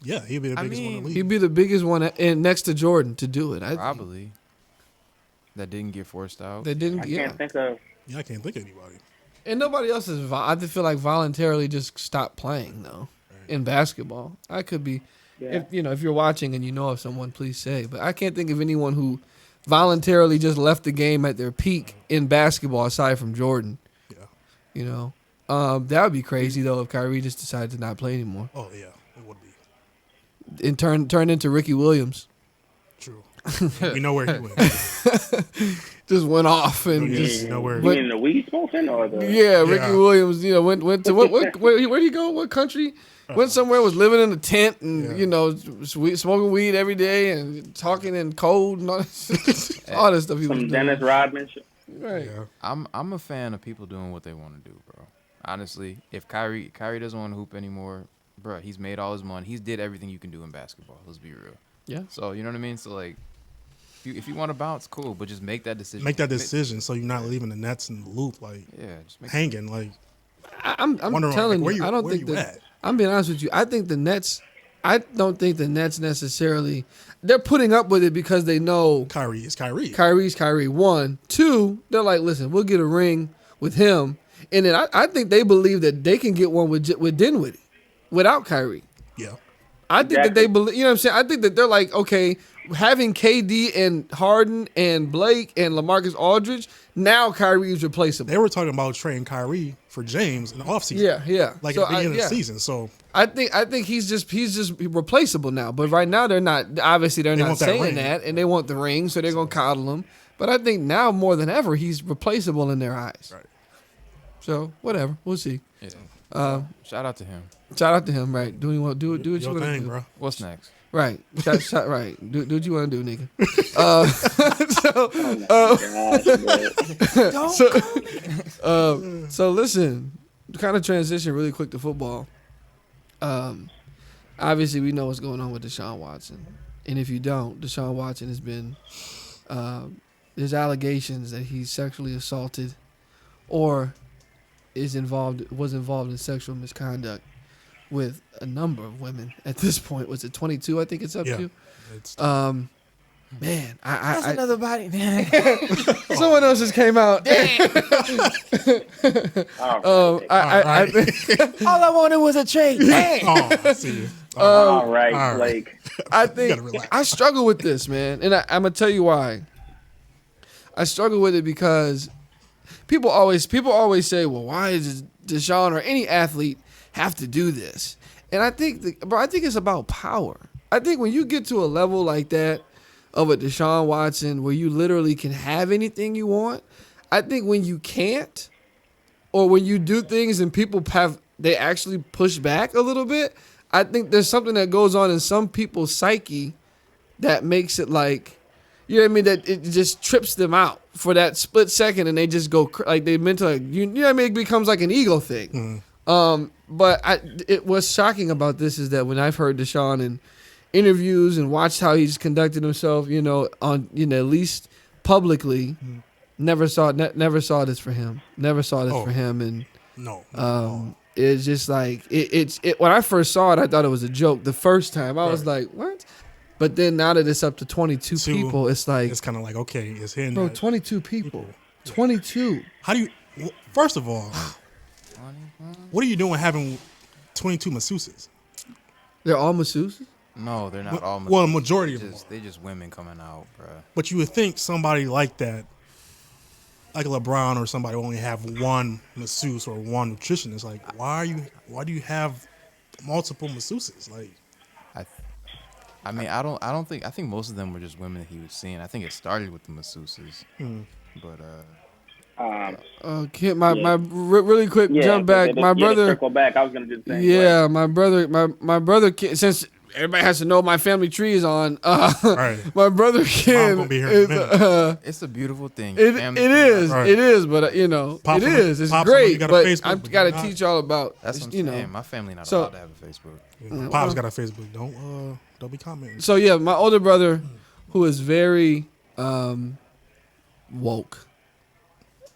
Yeah, he'd be the biggest one in the league. He'd be the biggest one and next to Jordan to do it. Probably. That didn't get forced out. That didn't. I can't think of. Yeah, I can't think of anybody. And nobody else is. I just feel like voluntarily just stopped playing though in basketball. I could be, Yeah. if you're watching and you know of someone, please say. But I can't think of anyone who voluntarily just left the game at their peak in basketball aside from Jordan. Yeah. That would be crazy though if Kyrie just decided to not play anymore Oh yeah, it would be. and turn into Ricky Williams. True. We know where he went. Just went off and Yeah, just. you know where. You mean the weed smoking or the? Yeah, Ricky Williams. Went to where'd he go? What country? Went somewhere. Was living in a tent and smoking weed every day and talking in code and all this, all this stuff. He was Some doing. Dennis Rodman shit. Right. Yeah. I'm a fan of people doing what they want to do, bro. Honestly, if Kyrie doesn't want to hoop anymore, bro, he's made all his money. He's did everything you can do in basketball. Let's be real. Yeah. So you know what I mean. So like, if you want to bounce, cool, but just make that decision. Make that decision so you're not leaving the Nets in the loop, like Just make hanging. Like I'm wondering, telling like, you, I don't where think you that. at? I'm being honest with you. I think the Nets. I don't think the Nets necessarily. They're putting up with it because they know Kyrie is Kyrie. Kyrie's Kyrie. 1, 2. They're like, listen, we'll get a ring with him, and then I think they believe that they can get one with Dinwiddie, without Kyrie. Yeah. I think that they believe. You know what I'm saying? I think that they're like, okay, having KD and Harden and Blake and LaMarcus Aldridge. Now Kyrie is replaceable. They were talking about trading Kyrie for James in the offseason. Yeah. Like So at the beginning of the season. So I think he's just replaceable now. But right now they're not. Obviously they're not want that saying ring. that, and they want the ring, so they're gonna coddle him. But I think now more than ever he's replaceable in their eyes. Right. So whatever, we'll see. Yeah. Shout out to him. Shout out to him. Right? Do what you want your to thing, do. bro. What's next? Right. Right. Do what you want to do, nigga. So listen, kind of transition really quick to football. Obviously, we know what's going on with Deshaun Watson, and if you don't, Deshaun Watson has been there's allegations that he's sexually assaulted or was involved in sexual misconduct with a number of women at this point. Was it 22? I think it's up to. It's Man, That's I another body. someone else just came out. All All I wanted was a trade. Damn. I see you. right, Blake. I You think gotta relax. I struggle with this, man, and I'm gonna tell you why. I struggle with it because people always say, "Well, why does Deshaun or any athlete have to do this?" And I think, I think it's about power. I think when you get to a level like that of a Deshaun Watson, where you literally can have anything you want, I think when you can't, or when you do things and people they actually push back a little bit, I think there's something that goes on in some people's psyche that makes it like, you know what I mean, that it just trips them out for that split second, and they just go like they mentally, you know what I mean, it becomes like an ego thing. But what's shocking about this is that when I've heard Deshaun in interviews and watched how he's conducted himself, on at least publicly, never saw this for him. Never saw this for him, and No. it's just like it's when I first saw it, I thought it was a joke. The first time I was like, what? But then now that it's up to 22 people, it's like, It's kind of like, okay, it's hitting bro, that 22 people. 22. How do you? First of all, what are you doing having 22 masseuses? They're all masseuses? No, they're not all. Well, a majority of them. They just women coming out, bro. But you would think somebody like that, like LeBron or somebody, only have one masseuse or one nutritionist. Like, why do you have multiple masseuses? Like, I mean, I think most of them were just women that he was seeing. I think it started with the masseuses, but Okay, really quick jump back. My brother. Circle back. I was gonna do the same. Yeah, my brother. My brother. Since everybody has to know my family tree is on. right. My brother Mom Ken. gonna be here in a minute. it's a beautiful thing. It is. Right. It is. But Pop it from- is. It's Pop from- great. you got a But Facebook, I've but got to you're not. teach y'all about. That's what I'm saying. My family not So- allowed to have a Facebook. Pop's got a Facebook. Don't be commenting. So yeah, my older brother, who is very woke.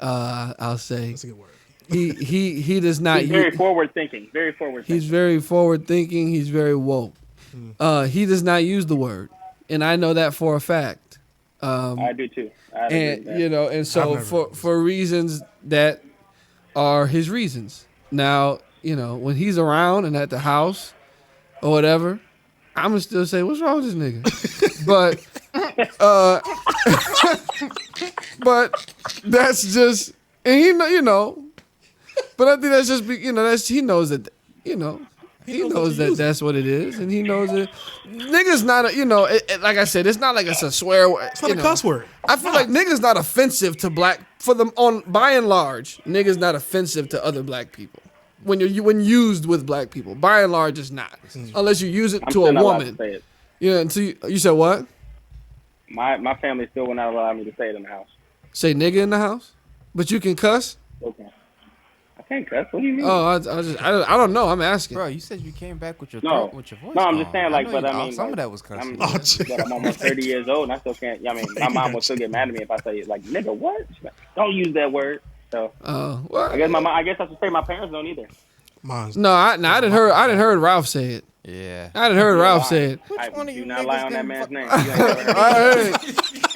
I'll say That's a good word. he does not. He's very forward thinking. Very forward thinking. He's very forward thinking. He's very woke. He does not use the word, and I know that for a fact. I do too. And and so for reasons that are his reasons. Now, when he's around and at the house or whatever, I'm gonna still say, "What's wrong with this nigga?" but that's just, and he but I think that's just that's he knows that he knows that that's what it is, and he knows it. Nigga's not like I said, it's not like it's a swear word. It's not a cuss word. I feel like nigga's not offensive to black by and large. Nigga's not offensive to other black people when used with black people. By and large, it's not unless you use it to a woman. Yeah, until you said what? My family still will not allow me to say it in the house. Say nigga in the house, but you can cuss. Okay. I can't cuss. What do you mean? Oh, I don't know. I'm asking. Bro, you said you came back with your voice. No, I'm just saying, some of that was cussing. I'm almost 30 years old, and I still can't. My mom will still get mad at me if I say like nigga. What? Don't use that word. So. Well, I guess I should say my parents don't either. No, I didn't heard Ralph say it. Yeah. I didn't heard Ralph say it. Which one of you not lie on that man's name?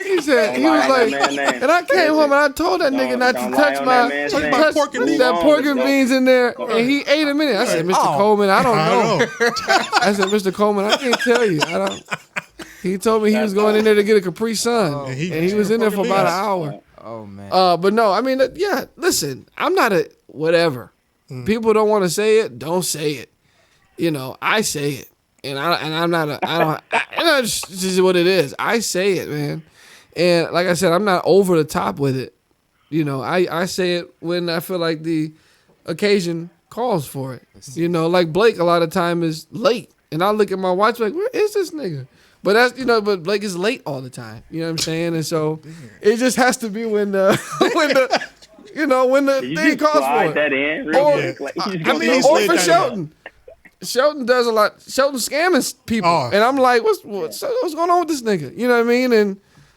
He said he was like, and I came home and I told that nigga not to touch that pork and beans in there, and he ate them in it. I said, Mr. Coleman, I don't know. I said, Mr. Coleman, I can't tell you. I don't. He told me he was going in there to get a Capri Sun, and he was in there for about an hour. Oh man. But no, I mean, yeah. Listen, I'm not a whatever. People don't want to say it. Don't say it. I say it, and I'm not. It's just what it is. I say it, man. And like I said, I'm not over the top with it. I say it when I feel like the occasion calls for it. Like Blake a lot of time is late. And I look at my watch like, where is this nigga? But that's but Blake is late all the time. You know what I'm saying? And so it just has to be when the when the thing calls for it. That in or for Shelton. Shelton does a lot. Shelton scamming people, and I'm like, what's going on with this nigga? You know what I mean?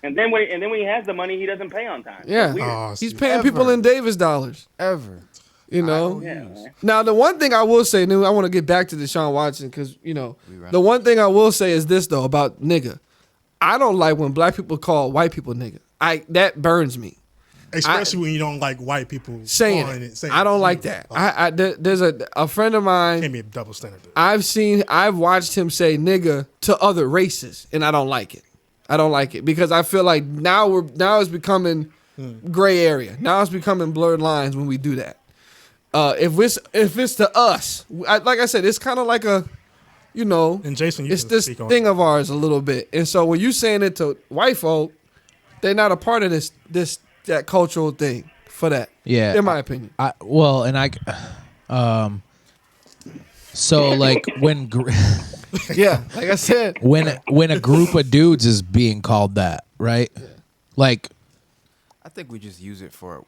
And then when he has the money, he doesn't pay on time. Yeah, he's paying people in Davis dollars. Ever. Now the one thing I will say, and then I want to get back to Deshaun Watson because the one thing I will say is this though about nigga. I don't like when black people call white people nigga. That burns me. Especially when you don't like white people saying it. I don't like that. There's a friend of mine. Can't be a double standard. I've watched him say nigga to other races, and I don't like it. I don't like it because I feel like now it's becoming gray area. Now it's becoming blurred lines when we do that. If it's to us, like I said, it's kind of like a, and Jason, it's this thing of ours a little bit. And so when you saying it to white folk, they're not a part of that cultural thing for that. Yeah, in my opinion. So like when. Yeah, like I said, when a group of dudes is being called that, right? Yeah. Like, I think we just use it for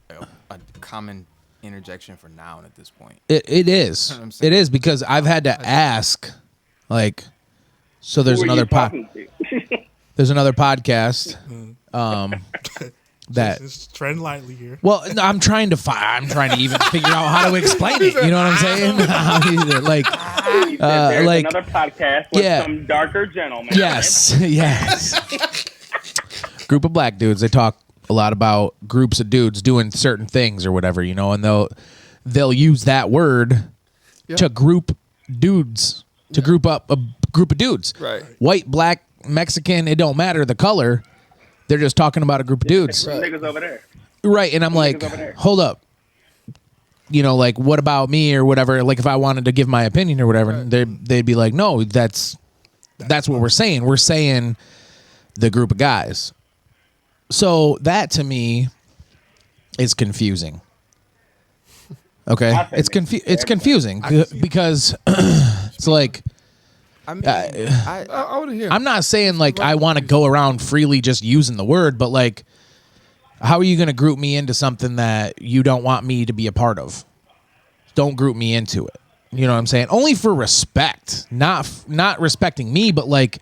a common interjection for noun at this point. It is. It is because I've had to ask, like, so there's another there's another podcast. That just tread lightly here. Well, no, I'm trying to even figure out how to explain it. You know what I'm saying? Like another podcast with some darker gentlemen. Yes. Group of black dudes. They talk a lot about groups of dudes doing certain things or whatever, and they'll use that word to group dudes, to group up a group of dudes. Right. White, black, Mexican, it don't matter the color. They're just talking about a group of dudes. Niggas over there. Right, and I'm like, hold up. Like, what about me or whatever? Like, if I wanted to give my opinion or whatever, they'd be like, no, that's what we're saying. We're saying the group of guys. So that, to me, is confusing. Okay? It's confusing because it's like... I want to hear. I'm not saying like I want to go around freely just using the word, but like, how are you going to group me into something that you don't want me to be a part of? Don't group me into it. You know what I'm saying? Only for respect, not respecting me, but like,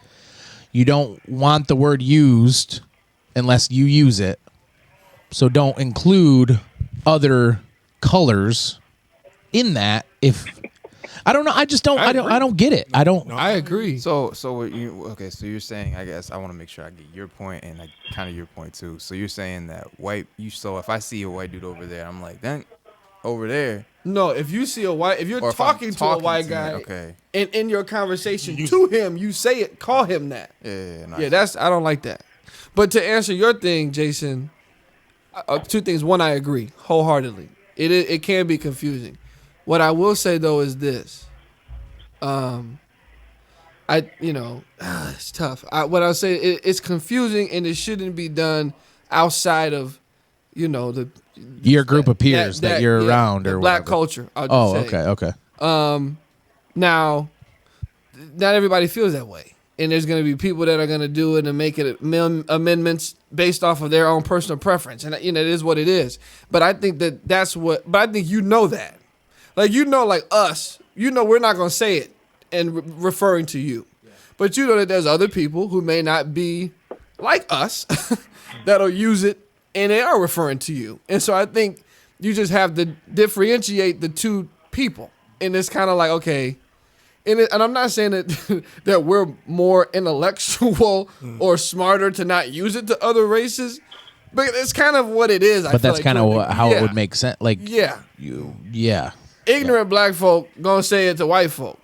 you don't want the word used unless you use it. So don't include other colors in that. If I don't know, I just don't. I don't get it. I don't. I agree. So okay. So you're saying, I guess I want to make sure I get your point and kind of your point too. So you're saying that So if I see a white dude over there, I'm like, then over there. No, if you see if you're talking to a white guy, okay, and in your conversation to him, you say it, call him that. Yeah, nice. Yeah, I don't like that. But to answer your thing, Jason, two things. One, I agree wholeheartedly. It can be confusing. What I will say though is this. It's tough. What I'll say, it's confusing and it shouldn't be done outside of, your group of peers that you're around or black whatever. culture. I'll just say. Okay. Now, not everybody feels that way. And there's going to be people that are going to do it and make it amendments based off of their own personal preference. And, it is what it is. But I think but I think that. Like, like us, we're not going to say it and referring to you. Yeah. But that there's other people who may not be like us that'll use it and they are referring to you. And so I think you just have to differentiate the two people. And it's kind of like, okay, and I'm not saying that that we're more intellectual or smarter to not use it to other races, but it's kind of what it is. But that's kind of how it would make sense. Like, ignorant black folk gonna say it to white folk.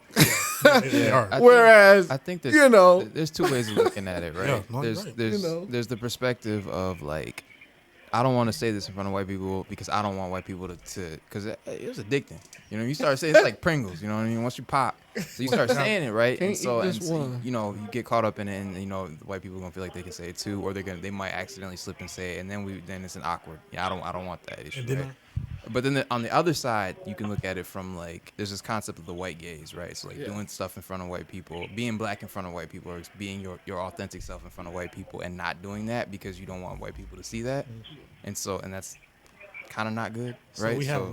Whereas, I think there's two ways of looking at it, right? Yeah, there's the perspective of like, I don't want to say this in front of white people because I don't want white people to because it was addicting. You start saying it's like Pringles. You know what I mean? Once you pop, so you start saying it, right? And so you get caught up in it, and white people are gonna feel like they can say it too, or they might accidentally slip and say it, and then it's an awkward. Yeah, I don't want that issue. Right? But then on the other side, you can look at it from like, there's this concept of the white gaze, right? So like doing stuff in front of white people, being black in front of white people, or being your authentic self in front of white people, and not doing that because you don't want white people to see that. And that's kind of not good, right? So we have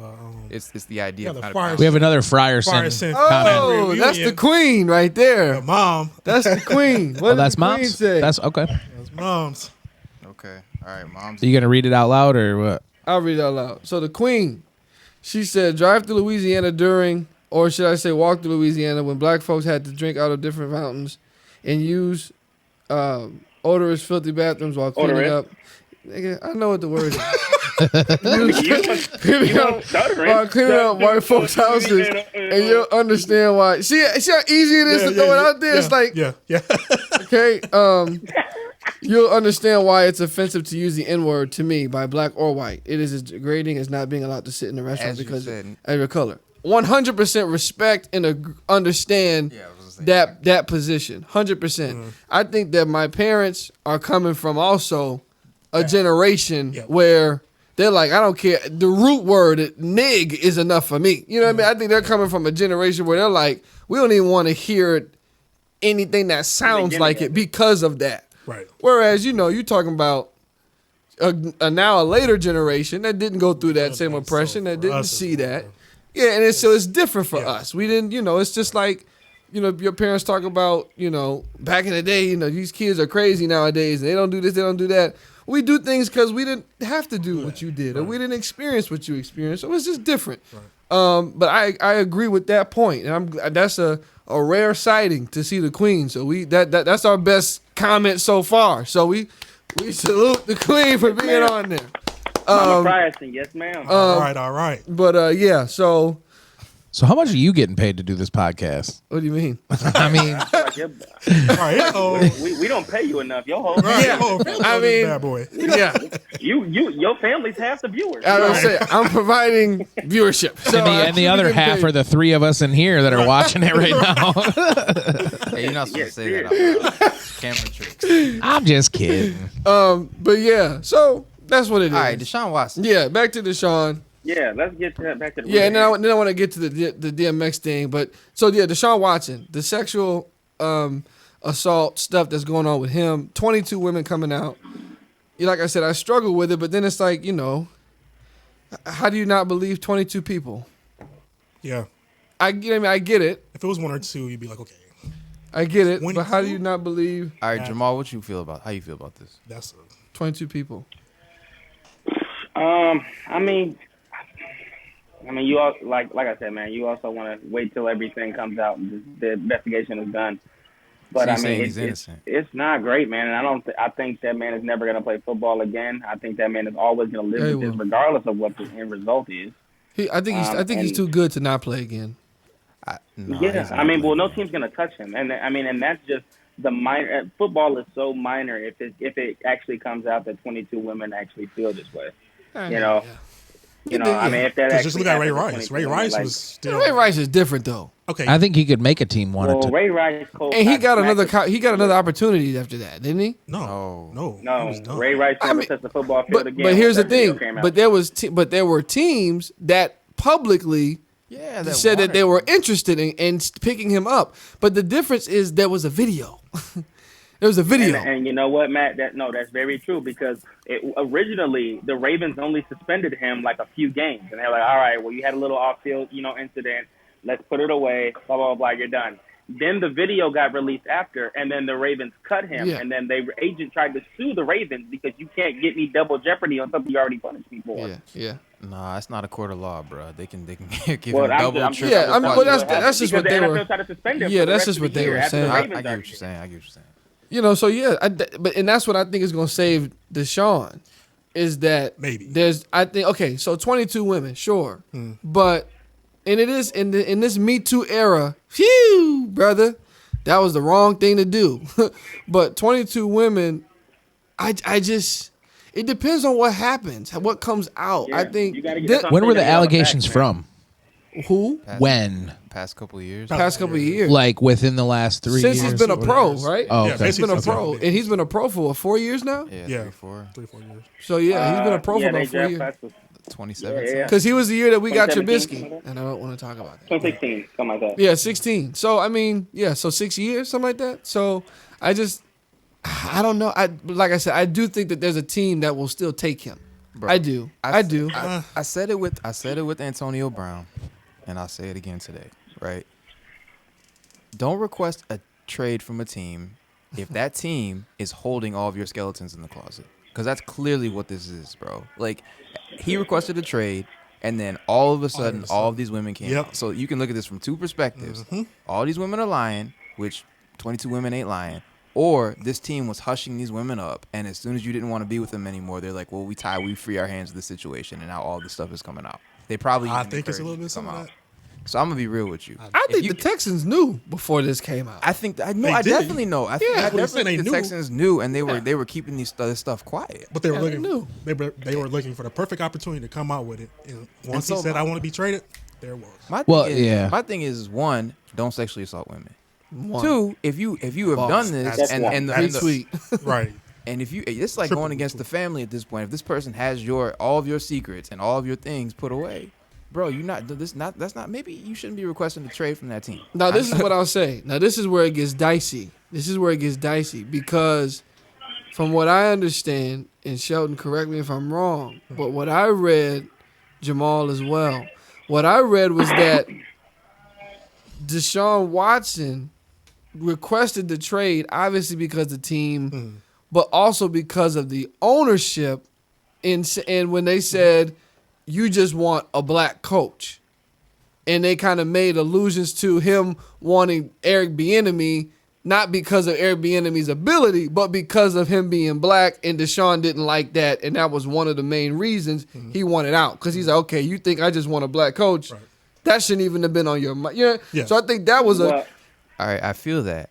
it's the idea of kind of. We have another Frierson. Oh, that's the queen right there. The mom. That's the queen. What that's mom's. That's okay. That's mom's. Okay. All right, mom's. Are you gonna read it out loud or what? I'll read it out loud. So the queen, she said, drive through Louisiana during, or should I say walk through Louisiana when black folks had to drink out of different fountains and use odorous, filthy bathrooms while cleaning up. Nigga, I know what the word is. While cleaning up white folks' houses, and you'll understand why. See how easy it is to throw it out there? It's like, okay, you'll understand why it's offensive to use the N-word to me by black or white. It is as degrading as not being allowed to sit in a restaurant because of your color. 100% respect and understand that position. 100%. I think that my parents are coming from also a generation where they're like, I don't care. The root word, nig, is enough for me. You know what I mean? I think they're coming from a generation where they're like, we don't even want to hear anything that sounds like it because of that. Right. Whereas, you're talking about now a later generation that didn't go through that same oppression, that didn't see that. Yeah, and it's different for us. We didn't, it's just like, your parents talk about, back in the day, these kids are crazy nowadays and they don't do this, they don't do that. We do things because we didn't have to do what you did, or we didn't experience what you experienced. So it's just different. Right. But I agree with that point, and that's a rare sighting to see the queen. So that's our best comment so far. So we salute the queen for being on there. Mama Frierson, yes, ma'am. All right. But So how much are you getting paid to do this podcast? What do you mean? I mean, we don't pay you enough. Your whole bad boy. Yeah. Your family's half the viewers. I was say I'm providing viewership. So and the other half are the three of us in here that are watching it right now. Hey, you're not supposed to say that. Camera tricks. I'm just kidding. But yeah, so that's what it is. All right, Deshaun Watson. Yeah, back to Deshaun. Yeah, let's get to that back to the and then I want to get to the DMX thing. But so Deshaun Watson, the sexual assault stuff that's going on with him. 22 women coming out. Like I said, I struggle with it, but then it's like, how do you not believe 22 people? Yeah, I get it. If it was one or two, you'd be like, okay. I get it, but how do you not believe? All right, Jamal, how you feel about this? That's 22 people. I mean, you all like I said, man. You also want to wait till everything comes out and the investigation is done. But So you're I saying mean, he's innocent? it's not great, man. And I don't. I think that man is never going to play football again. I think that man is always going to Yeah, live he with this, will. regardless of what the end result is. I think he's And- too good to not play again. No, Yeah, he's not I mean, well, playing no again. team's going to touch him, and and that's just the minor. Football is so minor. If it actually comes out that 22 women actually feel this way, you know. You know, I mean, if that Because just actually look at Ray happens to Rice. 22 Ray women, Rice like, was still Ray Rice is different though, okay. I think he could make a team want Well, to. Ray Rice, Cole, and he got smacked another opportunity after that, didn't he? no, he No, was done. Ray Rice never mean, touched the football field again. But here's the once that video thing. came out. But there were teams that publicly Yeah, said that they wanted were interested in picking him up. But the difference is there was a video. There was a video. And you know what, Matt? That's very true because originally the Ravens only suspended him like a few games, and they're like, all right, well, you had a little off-field, incident. Let's put it away. Blah blah blah. You're done. Then the video got released after, and then the Ravens cut him, Yeah. and then the agent tried to sue the Ravens because you can't get me double jeopardy on something you already punished me for. Yeah. Nah, it's not a court of law, bro. They can give Well, him double, I'm triple. Yeah, I mean, but that's because just what the they NFL were. tried to suspend him Yeah, for the that's rest just of what the they year were after the saying. I Ravens get what argued. you're saying. I get what you're saying. So yeah, and that's what I think is going to save Deshaun, is that Maybe. I think okay, so 22 women, sure, but and it is in this Me Too era, phew, brother, that was the wrong thing to do. But 22 women, I just it depends on what happens, what comes out. Yeah, I think you gotta get- thi- that's what I'm When were saying, the you gotta get all the allegations facts, man. from? who When? Past couple of years. past couple of years Like within the last 3 since years? he's been a pro, years. right? Oh, Yeah, okay. He's been a basically, pro, yeah. and he's been a pro for what, 4 years now. Yeah, Yeah, 3, 4. 4 years. So yeah, he's been a pro for yeah, about they 4 draft years. class was 2017. Yeah. Because he was the year that we got 2017, Trubisky, and I don't want to talk about that. 2016, something like that. Yeah, 16. So I mean, yeah, so 6 years, something like that. So I don't know. Like I said, I do think that there's a team that will still take him. Bro, I do. I do. I said it with Antonio Brown, and I'll say it again today. Right? Don't request a trade from a team if that team is holding all of your skeletons in the closet, because that's clearly what this is, bro. Like, he requested a trade, and then all of a sudden, all of these women came Yep. out. So you can look at this from two perspectives. All these women are lying, which 22 women ain't lying. Or this team was hushing these women up, and as soon as you didn't want to be with them anymore, they're like, well, we free our hands of the situation, and now all this stuff is coming out. They probably I even think it's a little encouraged it bit to some come of out. that. So I'm gonna be real with you. I If think you- the Texans knew before this came out. I think I know. They I did. definitely know. I think Yeah. I That's what I'm saying, definitely they the knew. Texans knew, and they were keeping this stuff quiet. But they were Yeah, they looking. knew. They were looking for the perfect opportunity to come out with it. And once so he said, my- "I want to be traded," there it was. My thing is one, don't sexually assault women. One. Two, if you have Boss. done this That's and one. and the, Great and the- tweet. Right. and if you, it's like Triple going against the tweet. family at this point. If this person has all of your secrets and all of your things put away, bro, that's not. Maybe you shouldn't be requesting a trade from that team. Now this is what I'll say. Now this is where it gets dicey. Because from what I understand, and Shelton, correct me if I'm wrong, but what I read, Jamal as well, what I read was that Deshaun Watson requested the trade, obviously because the team, but also because of the ownership, and when they said, you just want a black coach. And they kind of made allusions to him wanting Eric Bieniemy, not because of Eric Bieniemy's ability, but because of him being black, and Deshaun didn't like that, and that was one of the main reasons he wanted out. Because he's like, okay, you think I just want a black coach? Right. That shouldn't even have been on your mind. Yeah. So I think that was Well, All right, I feel that.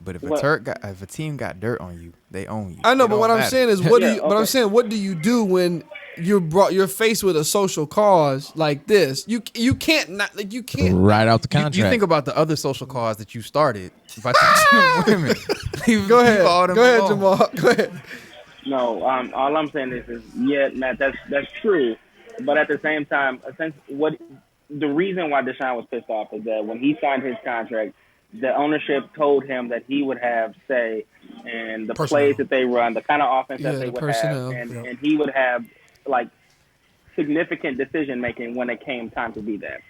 But if if a team got dirt on you, they own you. I know, It but don't what I'm matter. saying is, Yeah, okay. what do you do when you're faced with a social cause like this? You can't not like you can't. Right out the contract. You think about the other social cause that you started by touching women. Go ahead, Leave all them go ahead, alone. Jamal. Go ahead. No, all I'm saying is yeah, Matt, that's true. But at the same time, the reason why Deshaun was pissed off is that when he signed his contract, the ownership told him that he would have say in the Personnel. plays that they run, the kind of offense Yeah, that they the would personnel. have, Yeah. and he would have like significant decision making when it came time to be that.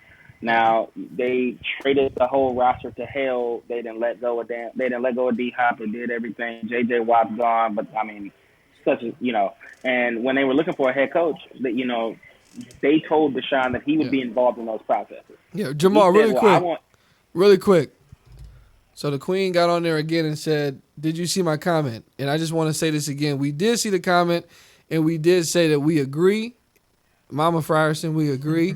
Now they traded the whole roster to hell. They didn't let go of D Hop. They did everything. JJ Watt's gone, but I mean, such a, and when they were looking for a head coach, that, they told Deshaun that he would be involved in those processes. Yeah, Jamal, really quick. So the Queen got on there again and said, "Did you see my comment?" And I just want to say this again. We did see the comment, and we did say that we agree. Mama Frierson, we agree,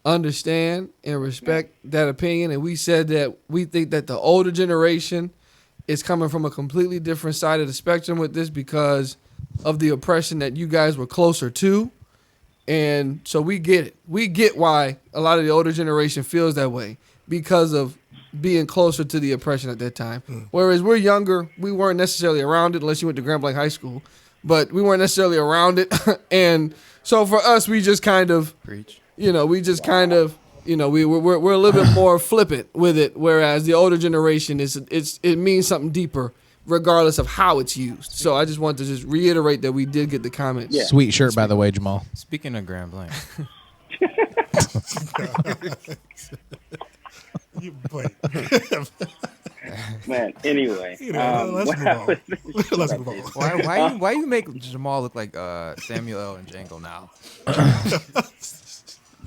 understand, and respect that opinion. And we said that we think that the older generation is coming from a completely different side of the spectrum with this because of the oppression that you guys were closer to. And so we get it. We get why a lot of the older generation feels that way because of being closer to the oppression at that time. Whereas we're younger, we weren't necessarily around it unless you went to Grand Blanc High School, but we weren't necessarily around it. And so for us, we just kind of, Preach. we just kind of, we're a little bit more flippant with it. Whereas the older generation it means something deeper, regardless of how it's used. So I just want to just reiterate that we did get the comments. Yeah. Sweet shirt, by the way, Jamal. Speaking of Grand Blanc, You play. Man, anyway. Let's move on. Let's move on. why you make Jamal look like Samuel L. and Django now?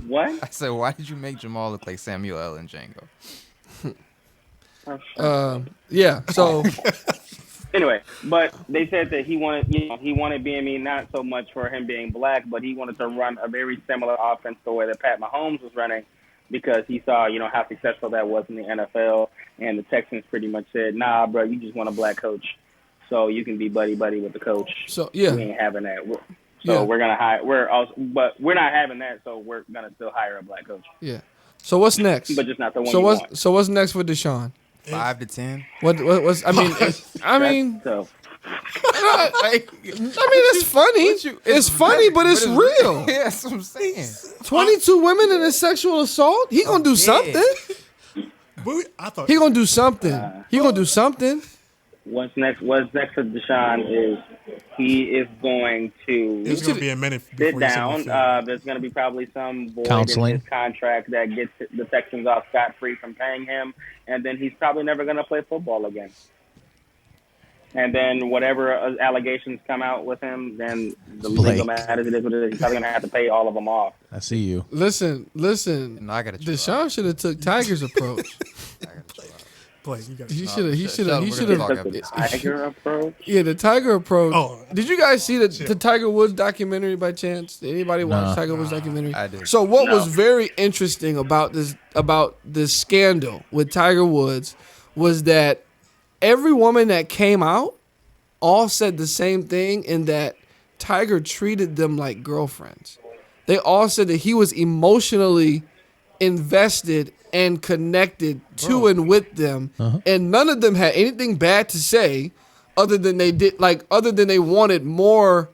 What? I said, why did you make Jamal look like Samuel L. and Django? Yeah. So Anyway, but they said that he wanted BME not so much for him being black, but he wanted to run a very similar offense the way that Pat Mahomes was running because he saw, how successful that was in the NFL. And the Texans pretty much said, nah, bro, you just want a black coach. So you can be buddy-buddy with the coach. So, yeah. We ain't having that. Yeah. We're going to hire but we're not having that, so we're going to still hire a black coach. Yeah. So what's next? But just not the one So what's next for Deshaun? 5 to 10. What's I mean, So it's funny. It's funny, but it's real. Yeah, that's what I'm saying. 22 women in a sexual assault. He gonna do something. He gonna do something. He gonna do something. what's next for Deshaun is he is going to It's going to be a minute before sit you down. send There's going to be probably some void Counseling. in his contract that gets the Texans off scot-free from paying him, and then he's probably never going to play football again. And then whatever allegations come out with him, then the legal matters, it is what it is. He's probably going to have to pay all of them off. I see you. Listen. No, I gotta chill Deshaun should have took Tiger's approach. Play. You got He should have. Tiger approach? Yeah, the Tiger approach. Oh. Did you guys see the Tiger Woods documentary by chance? Did anybody watch Tiger Woods documentary? I did. So what was very interesting about this scandal with Tiger Woods was that every woman that came out all said the same thing in that Tiger treated them like girlfriends. They all said that he was emotionally invested and connected to and with them, and none of them had anything bad to say, other than they wanted more.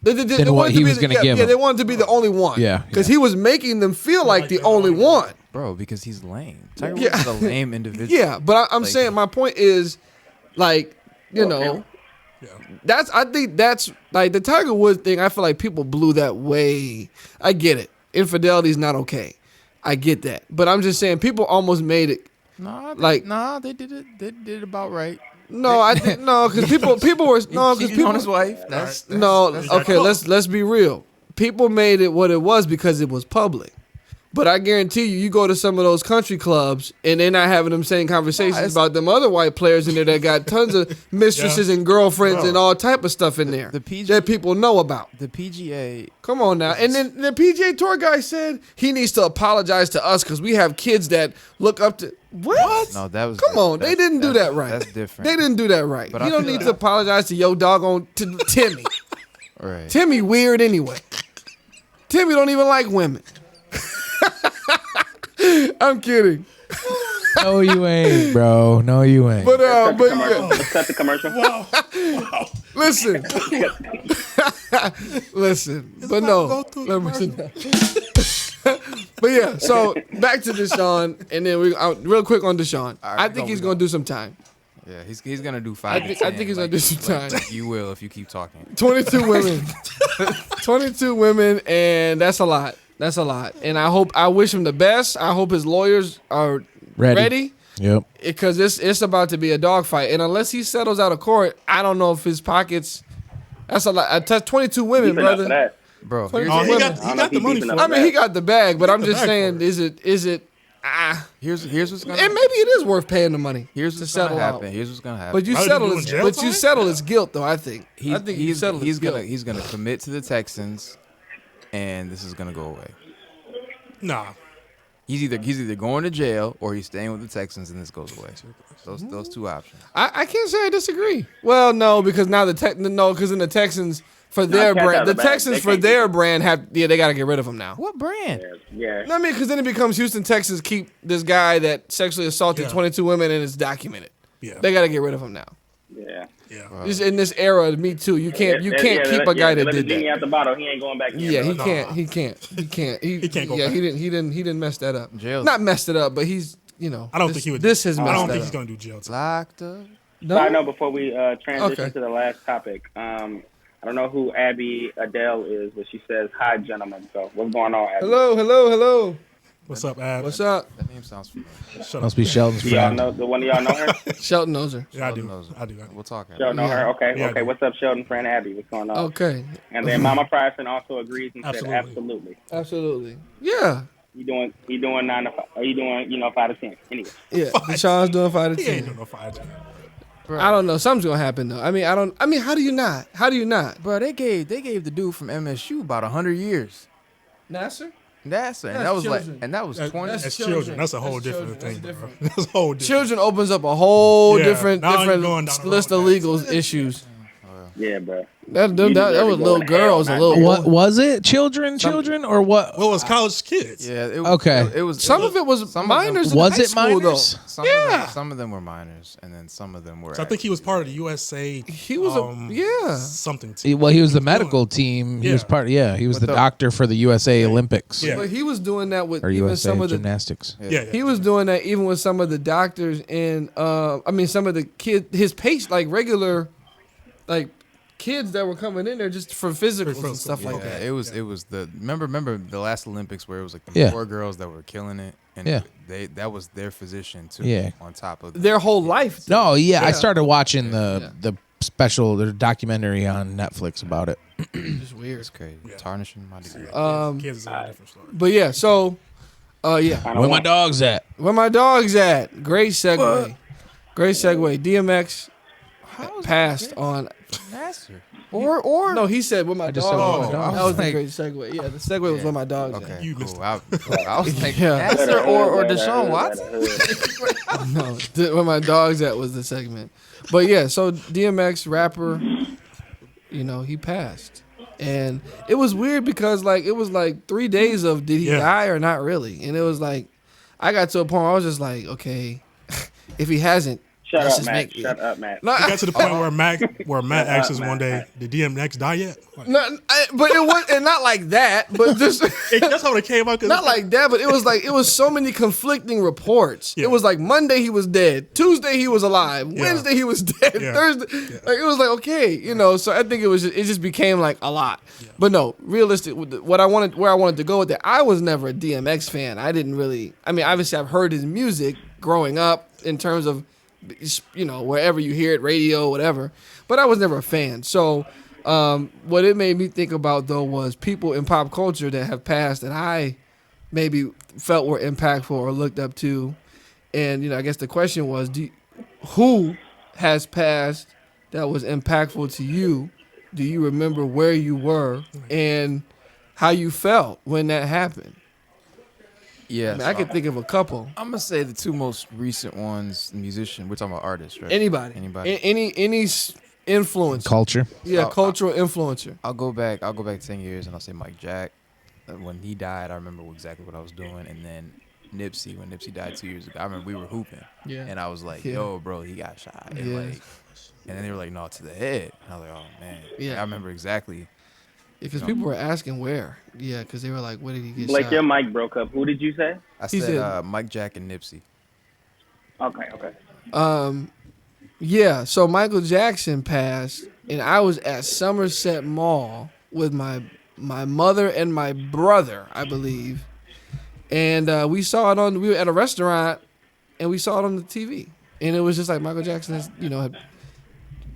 They what he was going to give Yeah, them. they wanted to be the only one. Yeah, because he was making them feel like the only one. Bro, because he's lame. Tiger Woods is a lame individual. Yeah, but I'm saying my point is, like, I think that's like the Tiger Woods thing. I feel like people blew that way. I get it. Infidelity is not okay. I get that, but I'm just saying people almost made it. They did it. They did it about right. No, I think no, because people were no, because Cheating people on his wife. That's okay. Let's be real. People made it what it was because it was public. But I guarantee you go to some of those country clubs and they're not having them same conversations about them other white players in there that got tons of mistresses and girlfriends and all type of stuff in there that people know about. The PGA. Come on now. And then the PGA Tour guy said he needs to apologize to us because we have kids that look up to... What? No, that was... Come on. They didn't do that right. That's different. They didn't do that right. But you don't need to apologize to your doggone to Timmy. Right. Timmy weird anyway. Timmy don't even like women. I'm kidding. No, you ain't, bro. No, you ain't. But Let's cut the commercial. listen. Listen. But no. But yeah, so back to Deshaun, and then real quick on Deshaun. Right, I think he's gonna do some time. Yeah, he's gonna do 5 to 10. I think he's gonna do some time. You will if you keep talking. 22 women. 22 women, and that's a lot. That's a lot. And I wish him the best. I hope his lawyers are ready. Yep. Because it's about to be a dogfight. And unless he settles out of court, I don't know if his pockets That's a lot. I touched 22 women, Deep enough for brother. that. Bro, Twenty- here's, Oh, he women. got, I don't he know got if the he money deep for enough it. I mean, he got the bag, but I'm the just bag saying, for it. is it? here's what's gonna And maybe it is worth paying the money. here's to what's gonna settle happen. out. Here's what's gonna happen. But you Rather settle than his, doing jail but you time? settle his guilt, though. I think. I think you he's settle his guilt. he's gonna commit to the Texans, and this is gonna go away. Nah. He's either going to jail or he's staying with the Texans, and this goes away. Those two options. I can't say I disagree. Well, no, because now because in the Texans for their Cat's out brand, of the the bag. Texans They for can't their keep brand they got to get rid of him now. What brand? Yeah. I mean, because then it becomes Houston Texans keep this guy that sexually assaulted Yeah. 22 women and it's documented. Yeah. They got to get rid of him now. Yeah. Yeah. Just in this era, Me Too, you can't keep a guy that let did the genie that. out the bottle. He ain't going back in. Yeah, he No. can't. He can't. He can't go Yeah, back. he didn't mess that up. Jail. Not messed it up, but he's I don't think he would. This has I messed don't that think he's up. going to do jail time. Locked up. Side No? note before we transition Okay. to the last topic. I don't know who Abby Adele is, but she says, "Hi, gentlemen." So what's going on, Abby? Hello. What's up, Ab? What's up? That name sounds familiar. Shut up. Must be Sheldon's Do y'all friend. know the one of y'all know her? Shelton knows her. Yeah, I do. Knows it. I do. We'll talk. Sheldon know her. Okay, Yeah, I okay. do. What's up, Sheldon? Friend Abby, what's going on? Okay. And then Mama Prison also agrees and said, Absolutely. "Absolutely." Absolutely. Yeah. You doing 9 to 5? Are you doing 5 to 10? Anyway, Yeah. Deshaun's doing 5 to He ain't 10. doing no fire. I don't know. Something's gonna happen though. I mean, how do you not? How do you not? Bro, they gave the dude from MSU about 100 years. Nasser? That's and That's that was children. and that was 20. That's children. children. That's a whole That's different children. thing, That's bro. different. That's a whole different. Children opens up a whole Yeah. different Now you're going down the list road of with legal issues. yeah, bro. That deserve was to go little to girls, a hell, little. What was it? Children, or what? Well, it's college kids. Yeah. Okay. It was Some of it was some of them- minors. In Was high it school, minors? Though. Yeah. Some of them were minors, and then some of them were. So I think he was part of the USA. He was something team. Well, he was the medical team. He was Yeah. part. Yeah, he was But the the- doctor for the USA Olympics Yeah. But he was doing that with or even USA some of the. gymnastics. Yeah. He was doing that even with some of the doctors and some of the his patients, like regular, like kids that were coming in there just for physicals and stuff like Yeah, that. it was the remember the last Olympics where it was like the Yeah. 4 girls that were killing it, and Yeah. that was their physician too. Yeah. On top of Their whole life. No, yeah, I Yeah. started watching Yeah. the documentary on Netflix about it. It's weird. it's crazy. Tarnishing my degree. Kids is a different story. But yeah, so Where my dog's at? where my dog's at? Great segue. Great segue. DMX passed on. Nasser. Or No, he said where my just dog. said where was. my dog That was was. a great segue. Yeah, the segue was where my dog's okay, You cool. missed it. I was like Yeah. Nasser or Deshaun Watson. at. No, where my dog's at was the segment. But yeah, so DMX rapper, he passed. And it was weird because it was 3 days of did he Yeah. die or not really? And it was I got to a point where I was just like, okay, if he hasn't, Shut let's up, just Matt. make Shut up, Matt. No, It got to the point where Matt asks us one day, "Did DMX die yet?" Like, but it was and not like that, but just that's how it came out. not like that, but it was so many conflicting reports. Yeah. It was like Monday he was dead, Tuesday he was alive, Yeah. Wednesday he was dead, Yeah. Thursday it was like okay, So I think it just became like a lot. But no, realistic. Where I wanted to go with that, I was never a DMX fan. I didn't really. I mean, obviously I've heard his music growing up in terms of wherever you hear it, radio, whatever. But I was never a fan. So what it made me think about though was people in pop culture that have passed that I maybe felt were impactful or looked up to. And I guess the question was, who has passed that was impactful to you? Do you remember where you were and how you felt when that happened? Yeah, I could think of a couple. I'm gonna say the 2 most recent ones. Musician. We're talking about artists, right? Anybody. Any influence. Culture. Yeah, cultural influencer. I'll go back 10 years and I'll say Mike Jack. When he died, I remember exactly what I was doing. And then Nipsey, when Nipsey died 2 years ago, I remember we were hooping. Yeah. And I was like, Yeah. yo, bro, he got shot. And, Yeah. and then they were like, no, to the head. And I was like, oh, man. Yeah. I remember exactly. Because people were asking where. Yeah, because they were like, where did he get Blake, shot? your mic broke up. Who did you say? I He said said- Mike Jack and Nipsey. Okay. Yeah, so Michael Jackson passed, and I was at Somerset Mall with my mother and my brother, I believe. And we were at a restaurant, and we saw it on the TV. And it was just like Michael Jackson had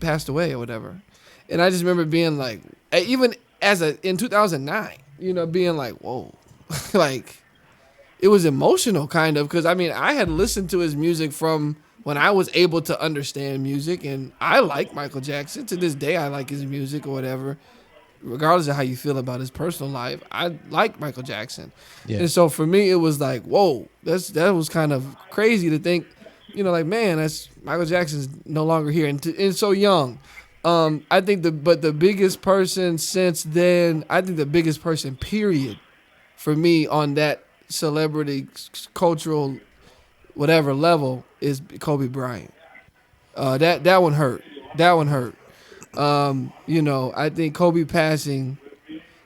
passed away or whatever. And I just remember being like, even in 2009, being like, whoa, like it was emotional kind of, because I mean, I had listened to his music from when I was able to understand music, and I like Michael Jackson. To this day, I like his music or whatever. Regardless of how you feel about his personal life, I like Michael Jackson. Yeah. And so for me, it was like, whoa, that was kind of crazy to think, like, man, that's Michael Jackson's no longer here and so young. I think the biggest person since then, I think the biggest person, period, for me on that celebrity, cultural, whatever level is Kobe Bryant. That one hurt. That one hurt. I think Kobe passing,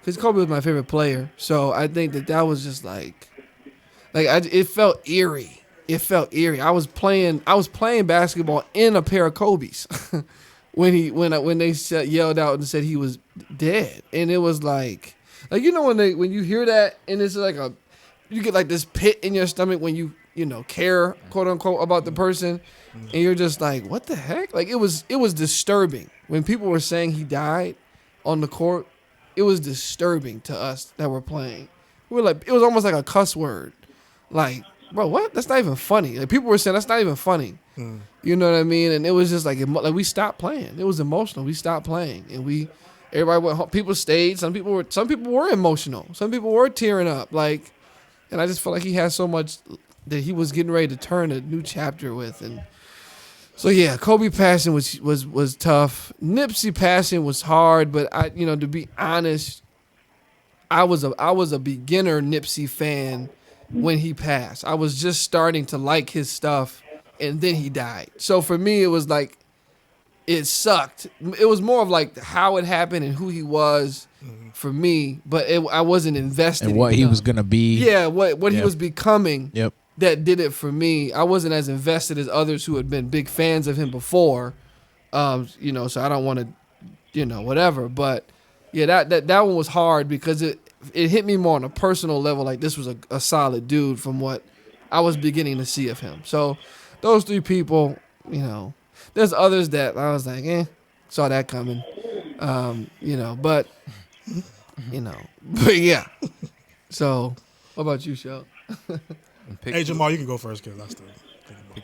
because Kobe was my favorite player, so I think that was just it felt eerie. It felt eerie. I was playing basketball in a pair of Kobe's when they yelled out and said he was dead, and it was like when you hear that, and it's like you get like this pit in your stomach when you care, quote unquote, about the person, and you're just like, what the heck? Like it was disturbing when people were saying he died on the court. It was disturbing to us that were playing. We were like, it was almost like a cuss word. Like, bro, what? That's not even funny. Like people were saying that's not even funny. You know what I mean? And it was just like we stopped playing. It was emotional. We stopped playing, and everybody went home. People stayed. Some people were emotional. Some people were tearing up. Like, and I just felt like he had so much that he was getting ready to turn a new chapter with. And so yeah, Kobe passing was tough. Nipsey passing was hard, but to be honest, I was a beginner Nipsey fan when he passed. I was just starting to like his stuff, and then he died. So for me, it was like, it sucked. It was more of like how it happened and who he was for me, but I wasn't invested and what he was gonna be. Yeah, what he was becoming. Yep. That did it for me. I wasn't as invested as others who had been big fans of him before. So I don't want to, whatever. But yeah, that one was hard because it hit me more on a personal level. Like this was a solid dude from what I was beginning to see of him. So those three people, there's others that I was like, saw that coming. But yeah. So what about you, Shel? Hey Jamal, you can go first because that's the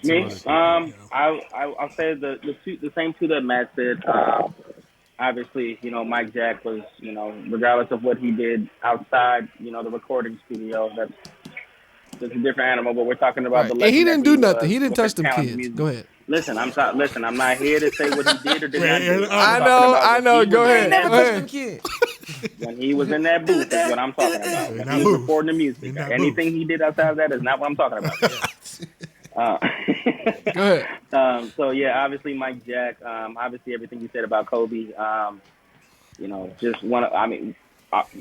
me. I'll say the same two that Matt said. Obviously, Mike Jack was, regardless of what he did outside, the recording studio, that's a different animal. But we're talking about the. And he didn't do nothing. He didn't touch them kids. Music. Go ahead. Listen, I'm not here to say what he did or did not do. I know. Go ahead. Never touched them kids. When he was in that booth is what I'm talking about. When he was recording the music. Anything he did outside of that is not what I'm talking about. Go ahead. So yeah, obviously Mike Jack. Obviously everything you said about Kobe. Just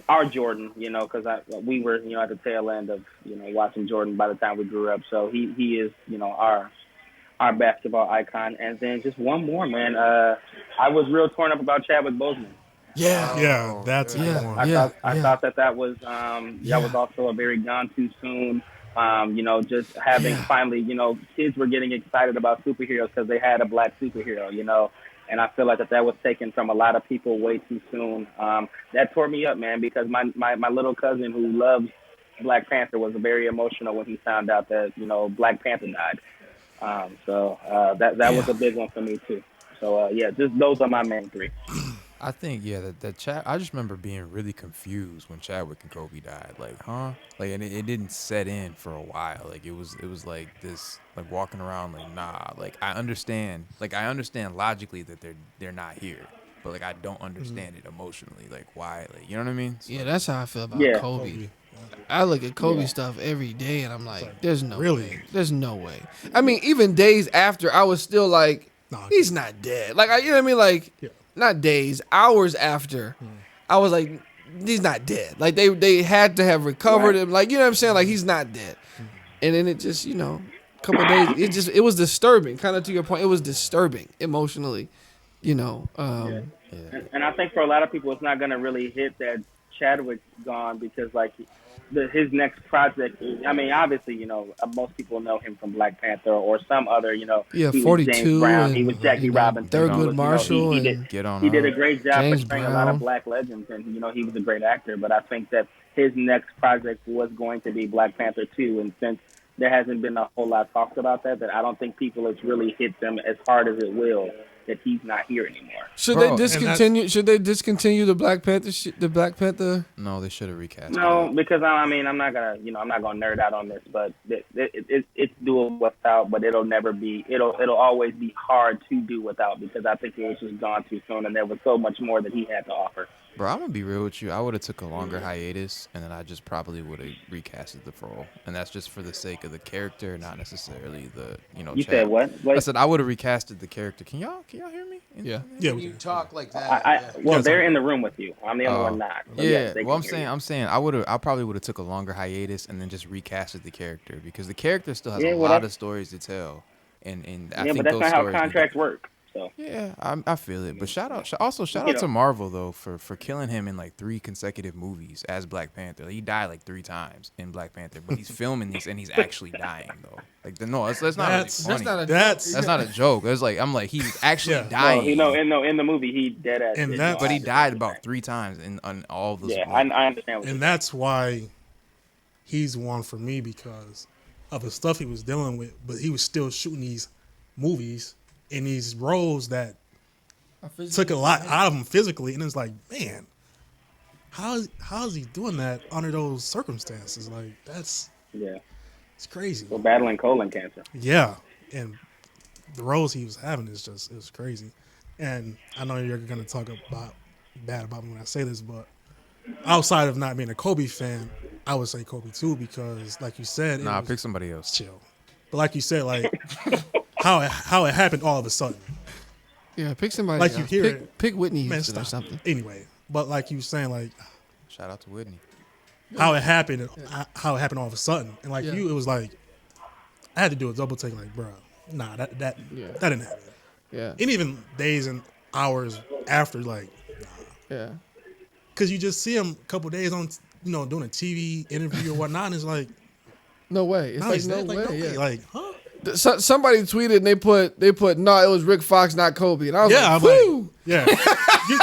our Jordan. Because we were at the tail end of watching Jordan by the time we grew up. So he is our basketball icon. And then just one more, man. I was real torn up about Chadwick Boseman. Yeah, that's a good one. I thought that was that was also a very gone too soon. Just having finally, kids were getting excited about superheroes because they had a black superhero, and I feel like that was taken from a lot of people way too soon. That tore me up, man, because my little cousin who loves Black Panther was very emotional when he found out that, Black Panther died. That was a big one for me too. So just those are my main three. I think that I just remember being really confused when Chadwick and Kobe died. Like, huh? Like, and it didn't set in for a while. Like, it was like this, like walking around like, nah. Like, I understand logically that they're not here, but like I don't understand it emotionally. Like, why? Like, you know what I mean? So, yeah, that's how I feel about Kobe. I look at Kobe stuff every day, and I'm like, there's no way. There's no way. I mean, even days after, I was still like, he's not dead. Like, you know what I mean? Like. Yeah. Not days, hours after, I was like, he's not dead. Like they had to have recovered him. Like, you know what I'm saying? Like, he's not dead. And then it just, a couple of days, it was disturbing. Kind of to your point, it was disturbing emotionally, And I think for a lot of people, it's not going to really hit that Chadwick's gone because like his next project. I mean, obviously, most people know him from Black Panther or some other. He was 42 James Brown. He and, was Jackie Robinson. Thurgood Marshall. He did a great job James portraying a Brown. lot of black legends, and he was a great actor. But I think that his next project was going to be Black Panther 2, and since there hasn't been a whole lot talked about that I don't think people has really hit them as hard as it will that he's not here anymore. Should they discontinue? Should they discontinue the Black Panther? The Black Panther? No, they should have recast. No, because I mean, I'm not gonna nerd out on this, but it's doable without. But it'll never be. It'll always be hard to do without because I think it was just gone too soon, and there was so much more that he had to offer. Bro, I'm gonna be real with you. I would have took a longer hiatus, and then I just probably would have recasted the role, and that's just for the sake of the character, not necessarily the You said what? I said I would have recasted the character. Can y'all hear me? Yeah. Yeah. You talk like that. Well, they're in the room with you. I'm the only one not. So Yeah. yes, they Well, can hear you. I'm saying I probably would have took a longer hiatus and then just recasted the character because the character still has Yeah, a well, lot of stories to tell, and I Yeah, think but that's those not how stories. contracts work. So Yeah, I feel it. But shout out to Marvel though for killing him in like 3 consecutive movies as Black Panther. He died like 3 times in Black Panther, but he's filming these and he's actually dying though. Like that's not really funny. That's not a joke. It's like he's actually dying. No, in the movie he dead ass. And did, that's- But he died about 3 times on all those. Yeah, movies. I understand. What And that's why he's one for me because of the stuff he was dealing with, but he was still shooting these movies in these roles that took a lot out of him physically, and it's like, man, how is he doing that under those circumstances? Like it's crazy. We're battling colon cancer. Yeah, and the roles he was having is crazy. And I know you're gonna talk bad about me when I say this, but outside of not being a Kobe fan, I would say Kobe too because, like you said, Nah, pick somebody else. chill. But like you said, like how it happened all of a sudden. Yeah, pick somebody Like else. you hear it. Pick Whitney Man, Houston or stop. something. Anyway, but like you were saying, like Shout out to Whitney. how it happened all of a sudden, and like it was like I had to do a double take, like, bro, nah, that didn't happen. Yeah. And even days and hours after, like, Yeah. because you just see him a couple days on, doing a TV interview or whatnot, and it's like, No way. It's no, like he's no dead. way. Like, no way. Yeah. Like, huh? Somebody tweeted and they put no, it was Rick Fox, not Kobe, and I was Yeah, like, I'm whoo. like, yeah.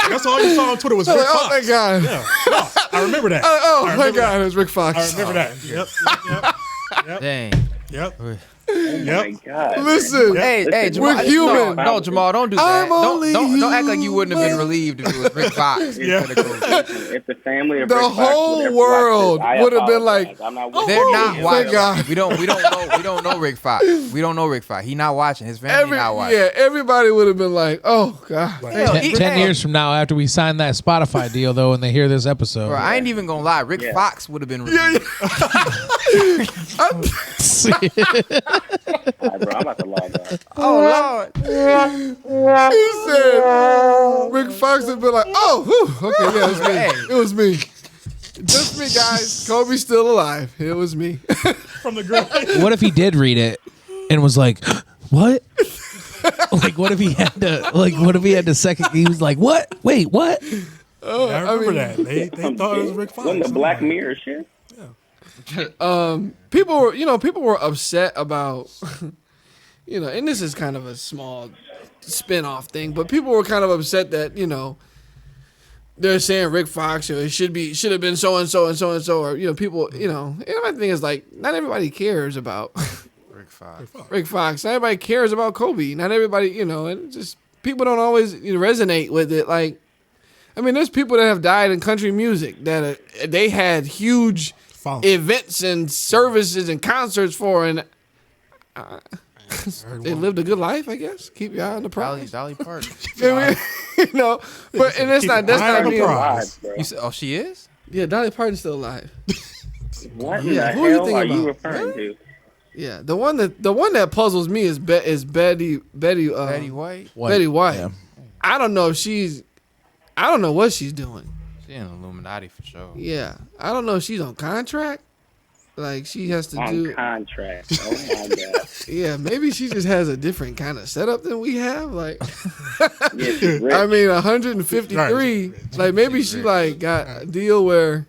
That's all you saw on Twitter was I was Rick like, Fox. oh my god. Yeah, no, I remember that. Oh I my remember god, that. it was Rick Fox. I remember that. Yep. Dang. Yep. Oh my God. Listen, Hey, Jamal, we're human. No, Jamal, don't do that. I'm only Don't act like you wouldn't have been human. relieved if it was Rick Fox. Yeah. instead of Kobe. If the family of The Rick Fox whole would have world watched this, I would have been like, apologize. I'm not oh, with They're you. not thank watching. God. We don't know Rick Fox. We don't know Rick Fox. He not watching. His family not watching. everybody would have been like, oh god. Hell, he- 10 hey, years from now, after we sign that Spotify deal, though, and they hear this episode, Bro, I ain't even gonna lie. Rick Yeah. Fox would have been relieved. All right, bro, I'm about to log off. Oh Lord. He said Rick Fox would be like, oh, whew, okay, yeah, it was me. Hey. It was me. Just me, guys. Kobe's still alive. It was me. From the grave. what if he did read it and was like, what? Like, what if he had to second? He was like, what? Wait, what? I remember that. They thought it was Rick Fox. Wasn't the Black Mirror shit? People were upset about, and this is kind of a small spin-off thing, but people were kind of upset that, they're saying Rick Fox, it should have been so and so and so and so, or people, and my thing is like, not everybody cares about Rick Fox. Rick Fox. Not everybody cares about Kobe. Not everybody, and just people don't always resonate with it. Like, I mean, there's people that have died in country music that they had huge events and services and concerts for, and they lived a good life, I guess. Keep your eye on the prize. Dolly Parton. But and that's not being. Alive, bro. You said, oh, she is? Yeah, Dolly Parton's still alive. What Yeah, the who are you hell thinking are you about? referring to? Yeah, the one that puzzles me is Betty Betty White. Betty White. Yeah. I don't know what she's doing. She in Illuminati for sure. Yeah, I don't know if she's on contract. Like she has to On do. contract. Oh my god. Yeah, maybe she just has a different kind of setup than we have. Like, Yeah, she's rich. I mean, 153. Like maybe she like got a deal where,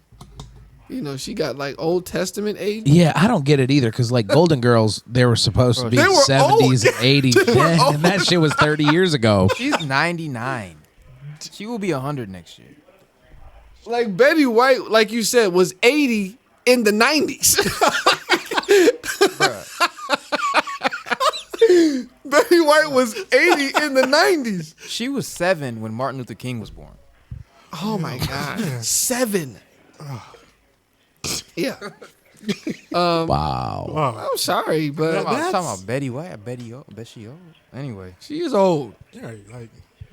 you know, she got like Old Testament age. Yeah, I don't get it either because like Golden Girls, they were supposed to be They were 70s old. and 80s, were and that shit was 30 years ago. She's 99. She will be 100 next year. Like Betty White, like you said, was 80 in the 90s. Betty White was 80 in the 90s. She was 7 when Martin Luther King was born. Oh my God. 7. Yeah. Wow. I'm sorry, but I'm talking that's, about Betty White. I bet she old. Anyway, she is old. Yeah, like,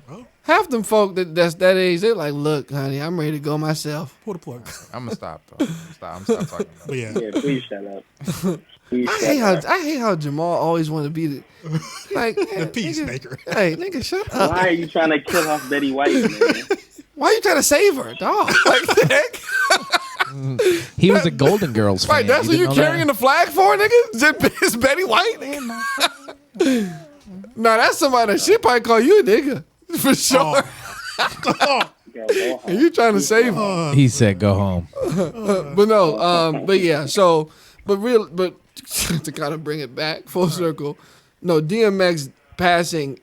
well, Half them folk that's that age, they're like, look, honey, I'm ready to go myself. pull the plug. I'm gonna stop though. I'm stop talking about But it. yeah, Yeah, please shut up. Please I hate how Jamal always want to be the like the peacemaker. Hey, nigga, shut up. Why are you trying to kill off Betty White, man? Why you trying to save her, dog? Like, heck? He was a Golden Girls fan. Right, that's what you didn't know carrying that? the flag for, nigga? Is Betty White? Nah, that's somebody that she probably call you a nigga. For sure. And you trying to save her. He said, "Go home." But no, but yeah, so but to kind of bring it back full circle, no, DMX passing,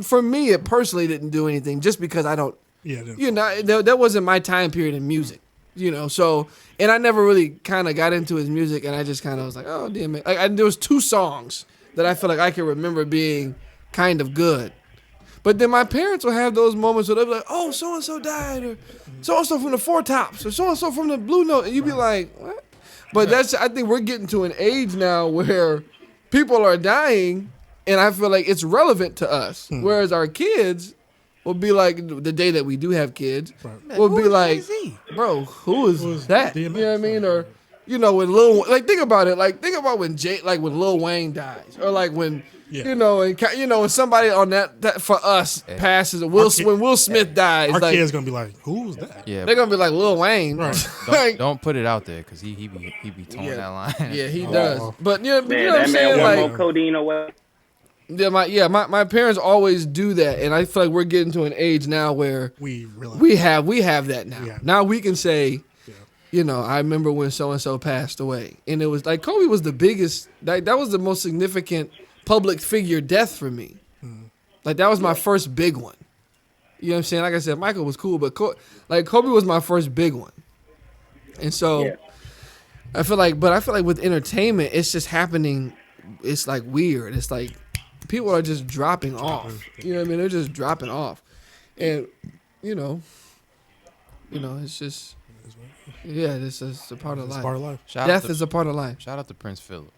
for me it personally didn't do anything just because I don't, Yeah, you know, that wasn't my time period in music, you know, so, and I never really kind of got into his music, and I just kind of was like, oh, DMX, like there was 2 songs that I feel like I can remember being kind of good. But then my parents will have those moments where they'll be like, oh, so-and-so died, or so-and-so from the Four Tops, or so-and-so from the Blue Note, and you be like, what? But I think we're getting to an age now where people are dying, and I feel like it's relevant to us. Whereas our kids will be like, the day that we do have kids, will be like, bro, who is that? You know what I mean? Or, you know, when think about it, like, think about when when Lil Wayne dies, or like when, you know, and when somebody on that for us passes, when Will Smith dies, our like, kids gonna be like, "Who's that?" Yeah, they're gonna be like Lil Wayne. Right. don't put it out there because he be towing that line. Yeah, he does. But you know what Man, I'm that saying? man one Like, more codeine away. my parents always do that, and I feel like we're getting to an age now where We realize. we have that now. Yeah. Now we can say, you know, I remember when so and so passed away, and it was like Kobe was the biggest. That was the most significant public figure death for me. Like that was my first big one. You know what I'm saying? Like I said, Michael was cool, but Kobe was my first big one. And so I feel like with entertainment, it's just happening. It's like weird. It's like people are just dropping off. You know what I mean? They're just dropping off, and you know, it's just this is a part of It's life. part of life. Death is a part of life. Shout out to Prince Philip.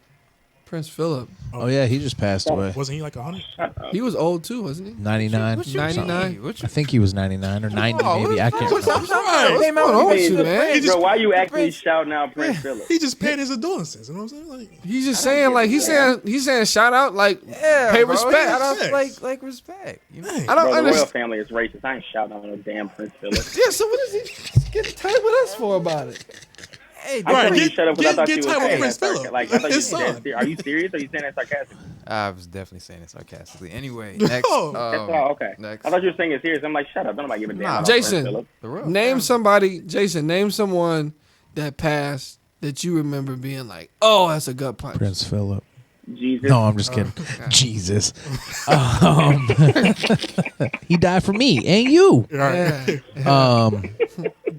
Prince Philip, Oh yeah, he just passed away. Wasn't he like 100? he was old too, wasn't he? 99. 99. I think he was 99 or 90 maybe. I can't remember. What's going on with you, man? Bro, why you actually shouting out Prince Philip? He just paid his adorances. You know what I'm saying? Like, He's just saying, like he's saying, shout out, like pay respect. Shout out, Respect. like respect. You know? dang. I don't Bro, the royal understand. family is racist. I ain't shouting out no damn Prince Philip. Yeah, so what is he getting tight with us for about it? Hey, I'm Right, telling you, get- shut up because I thought get you tight was with saying Prince that sarcastic. Philip. Like, I thought you His said son. that. Are you serious or are you saying that sarcastically? I was definitely saying it sarcastically. Anyway, next. Oh. That's all. Okay. Next. I thought you were saying it serious. I'm like, shut up. Don't nobody give a damn. Nah, about Jason. Prince Philip. The real Name somebody, Jason. Name someone that passed that you remember being like, oh, that's a gut punch. Prince Philip. Jesus. No, I'm just kidding. Jesus. He died for me and you. Yeah.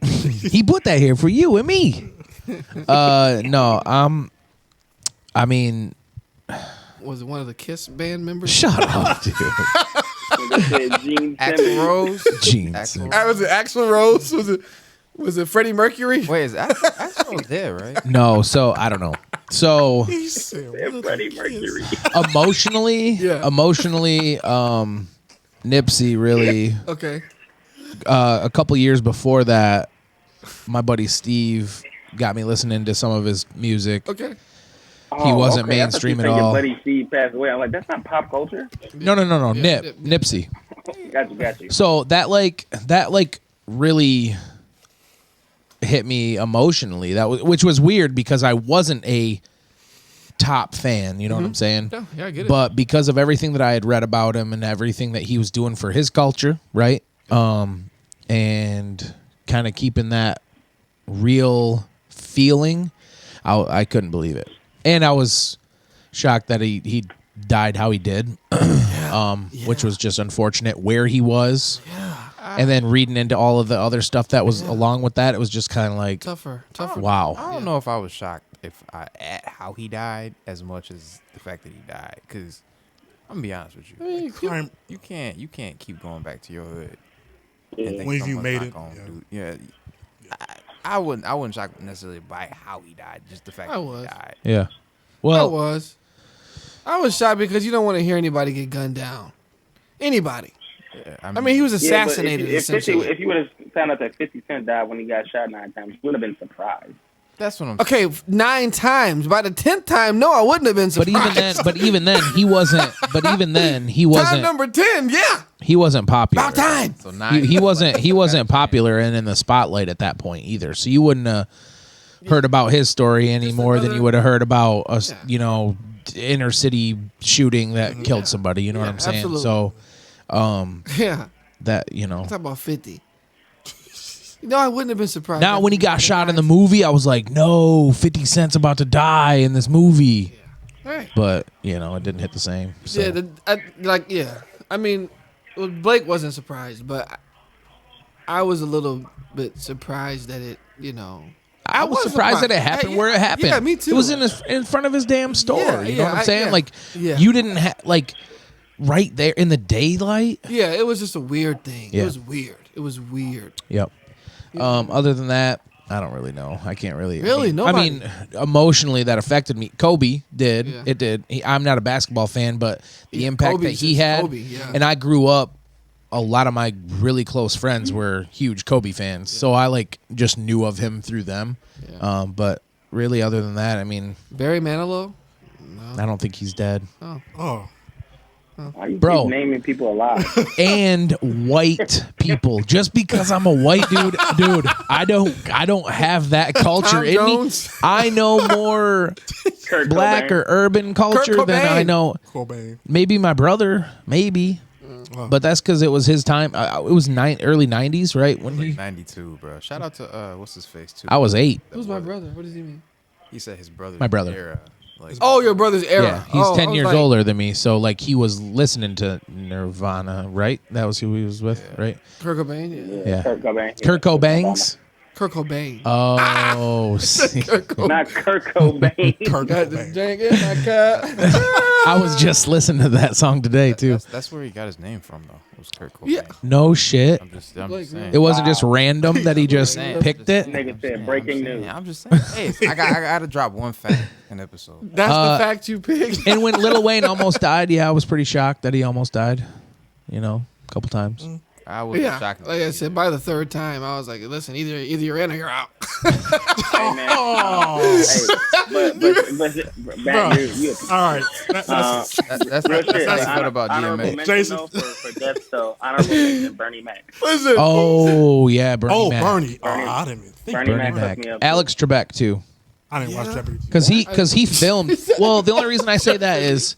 He put that here for you and me. No, I mean, Was it one of the Kiss band members? shut up, dude. They said Gene Axl Simmons. Rose. Jeans. Axl Was it Axl Rose? Was it Freddie Mercury? Wait, is Axl Rose there, right? No, so I don't know. So He said, what are Freddie the Mercury. kids? emotionally, Nipsey really. Okay. A couple years before that, my buddy Steve got me listening to some of his music. Okay. He wasn't okay. mainstream I at thought you said all. your buddy Steve passed away. I'm like, that's not pop culture. No. Nip. Nipsey. Got you. So that really hit hit me emotionally. Which was weird because I wasn't a top fan. You know what I'm saying? Yeah, I get it. But because of everything that I had read about him and everything that he was doing for his culture, right? And kind of keeping that real feeling, I couldn't believe it. And I was shocked that he died how he did, which was just unfortunate where he was. And then reading into all of the other stuff that was along with that, it was just kind of like tougher. Wow. I don't know if I was shocked at how he died as much as the fact that he died. Because I'm gonna be honest with you, you can't keep going back to your hood. And think When you someone's made not it, gonna I wouldn't shock necessarily by how he died, just the fact that he died. Yeah. I Well, was shocked because you don't want to hear anybody get gunned down. Anybody. Yeah, I mean, he was assassinated. If essentially. you would have found out that 50 Cent died when he got shot 9 times, you would have been surprised. That's what I'm Okay, 9 times. By the 10th time, no, I wouldn't have been but surprised. even then, he wasn't. But even then, he wasn't. Time number 10, yeah. He wasn't popular. About time. So 9. He wasn't popular and in the spotlight at that point either. So you wouldn't have heard about his story any more than you would have heard about a inner city shooting that killed somebody. You know what I'm saying? absolutely. So Yeah. that Talk about 50. No, I wouldn't have been surprised. now when he got shot in the movie, I was like, no, 50 Cent's about to die in this movie. Right. But it didn't hit the same. So. Yeah, I mean, Blake wasn't surprised, but I was a little bit surprised that it, I was surprised that it happened where it happened. Yeah, me too. It was in front of his damn store. Yeah, you know what I'm saying? yeah. You didn't have right there in the daylight. Yeah, it was just a weird thing. Yeah. It was weird. Yep. Other than that, I don't really know. I can't really. Really? I mean, emotionally, that affected me. Kobe did. Yeah. It did. I'm not a basketball fan, but the impact Kobe's that he just had, Kobe, yeah. and I grew up. A lot of my really close friends were huge Kobe fans, so I just knew of him through them. Yeah. But really, other than that, I mean, Barry Manilow? I don't think he's dead. Oh, Why you Bro. keep naming people alive? And white people. Just because I'm a white dude, I don't have that culture Tom in Jones? me. I know more Kurt black Cobain. or urban culture Kurt than Cobain. I know. Cobain. Maybe my brother, maybe. But that's because it was his time. It was early 90s, right? When he, 92, bro. Shout out to what's his face too. I was 8. Who's my brother? What does he mean? He said his brother. My brother. Era. Oh, your brother's era. Yeah, he's Oh, 10 I was years like, older than me, so he was listening to Nirvana, right? That was who he was with, right? Kurt Cobain? Yeah. Kurt Cobain. Kurt Cobain's. Kurt Cobain. Oh, see. Kurt Cobain. Not Kurt Cobain. Kurt Got the Cobain. jank in my cut. I was just listening to that song today too. That's where he got his name from, though. It was Kurt Cobain. Yeah. No shit. I'm just Blake, saying. It wasn't just random that he just saying. picked it. Nigga said breaking news. I'm just saying. Hey, I got to drop one fact an episode. That's the fact you picked. And when Lil Wayne almost died, I was pretty shocked that he almost died. A couple times. I was Yeah, shocked. like I said, by the 3rd time, I was like, "Listen, either you're in or you're out." Hey, man. Hey, but Matt, you All right. That's real what shit. I felt about Honorable DMX. mention, Jason. though, for death, though. Honorable mention, Bernie Mac. Listen, Oh yeah, Bernie Mac. Bernie. Oh, I didn't even think. Bernie Bernie Mac Mac. hooked me up. Alex Trebek too. I didn't watch Jeopardy. Because he filmed. Well, the only reason I say that is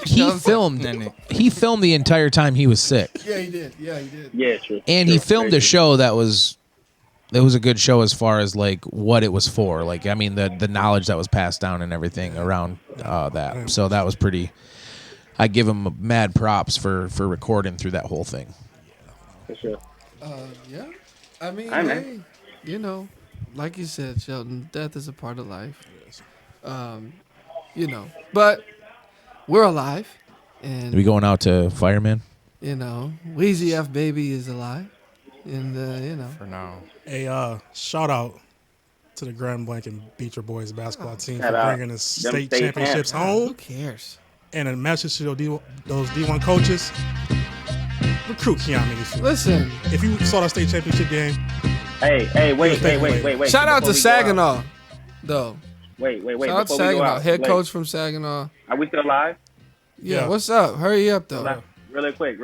he filmed the entire time he was sick, yeah, he did. Yeah, he did. Yeah, true. and he filmed a show that was a good show as far as what it was for. The knowledge that was passed down and everything around that. So that was pretty. I give him mad props for recording through that whole thing. For sure. Yeah, I mean, Hi, man. hey, like you said, Shelton, death is a part of life. But we're alive, and Are we going out to Fireman? Weezy F Baby is alive, and For now. A shout out to the Grand Blanc and Beecher Boys basketball team Shout for out. bringing the Them state state championships champs. who home. cares? And a message to those D1 coaches: recruit Keon Minifield. Listen, If you saw the state championship game, Hey, wait. shout out Before to we go out. Saginaw, though. Wait. Shout out to Before we go Saginaw, out, head wait. coach from Saginaw. Are we still live? Yeah, Yeah. what's up? Hurry up, though. Really quick.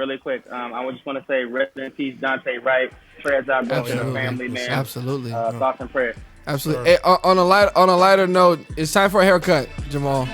I just want to say rest in peace, Dante Wright. prayers out going to the family, man. Absolutely. Thoughts and prayers. Absolutely. Hey, on a lighter note, it's time for a haircut, Jamal.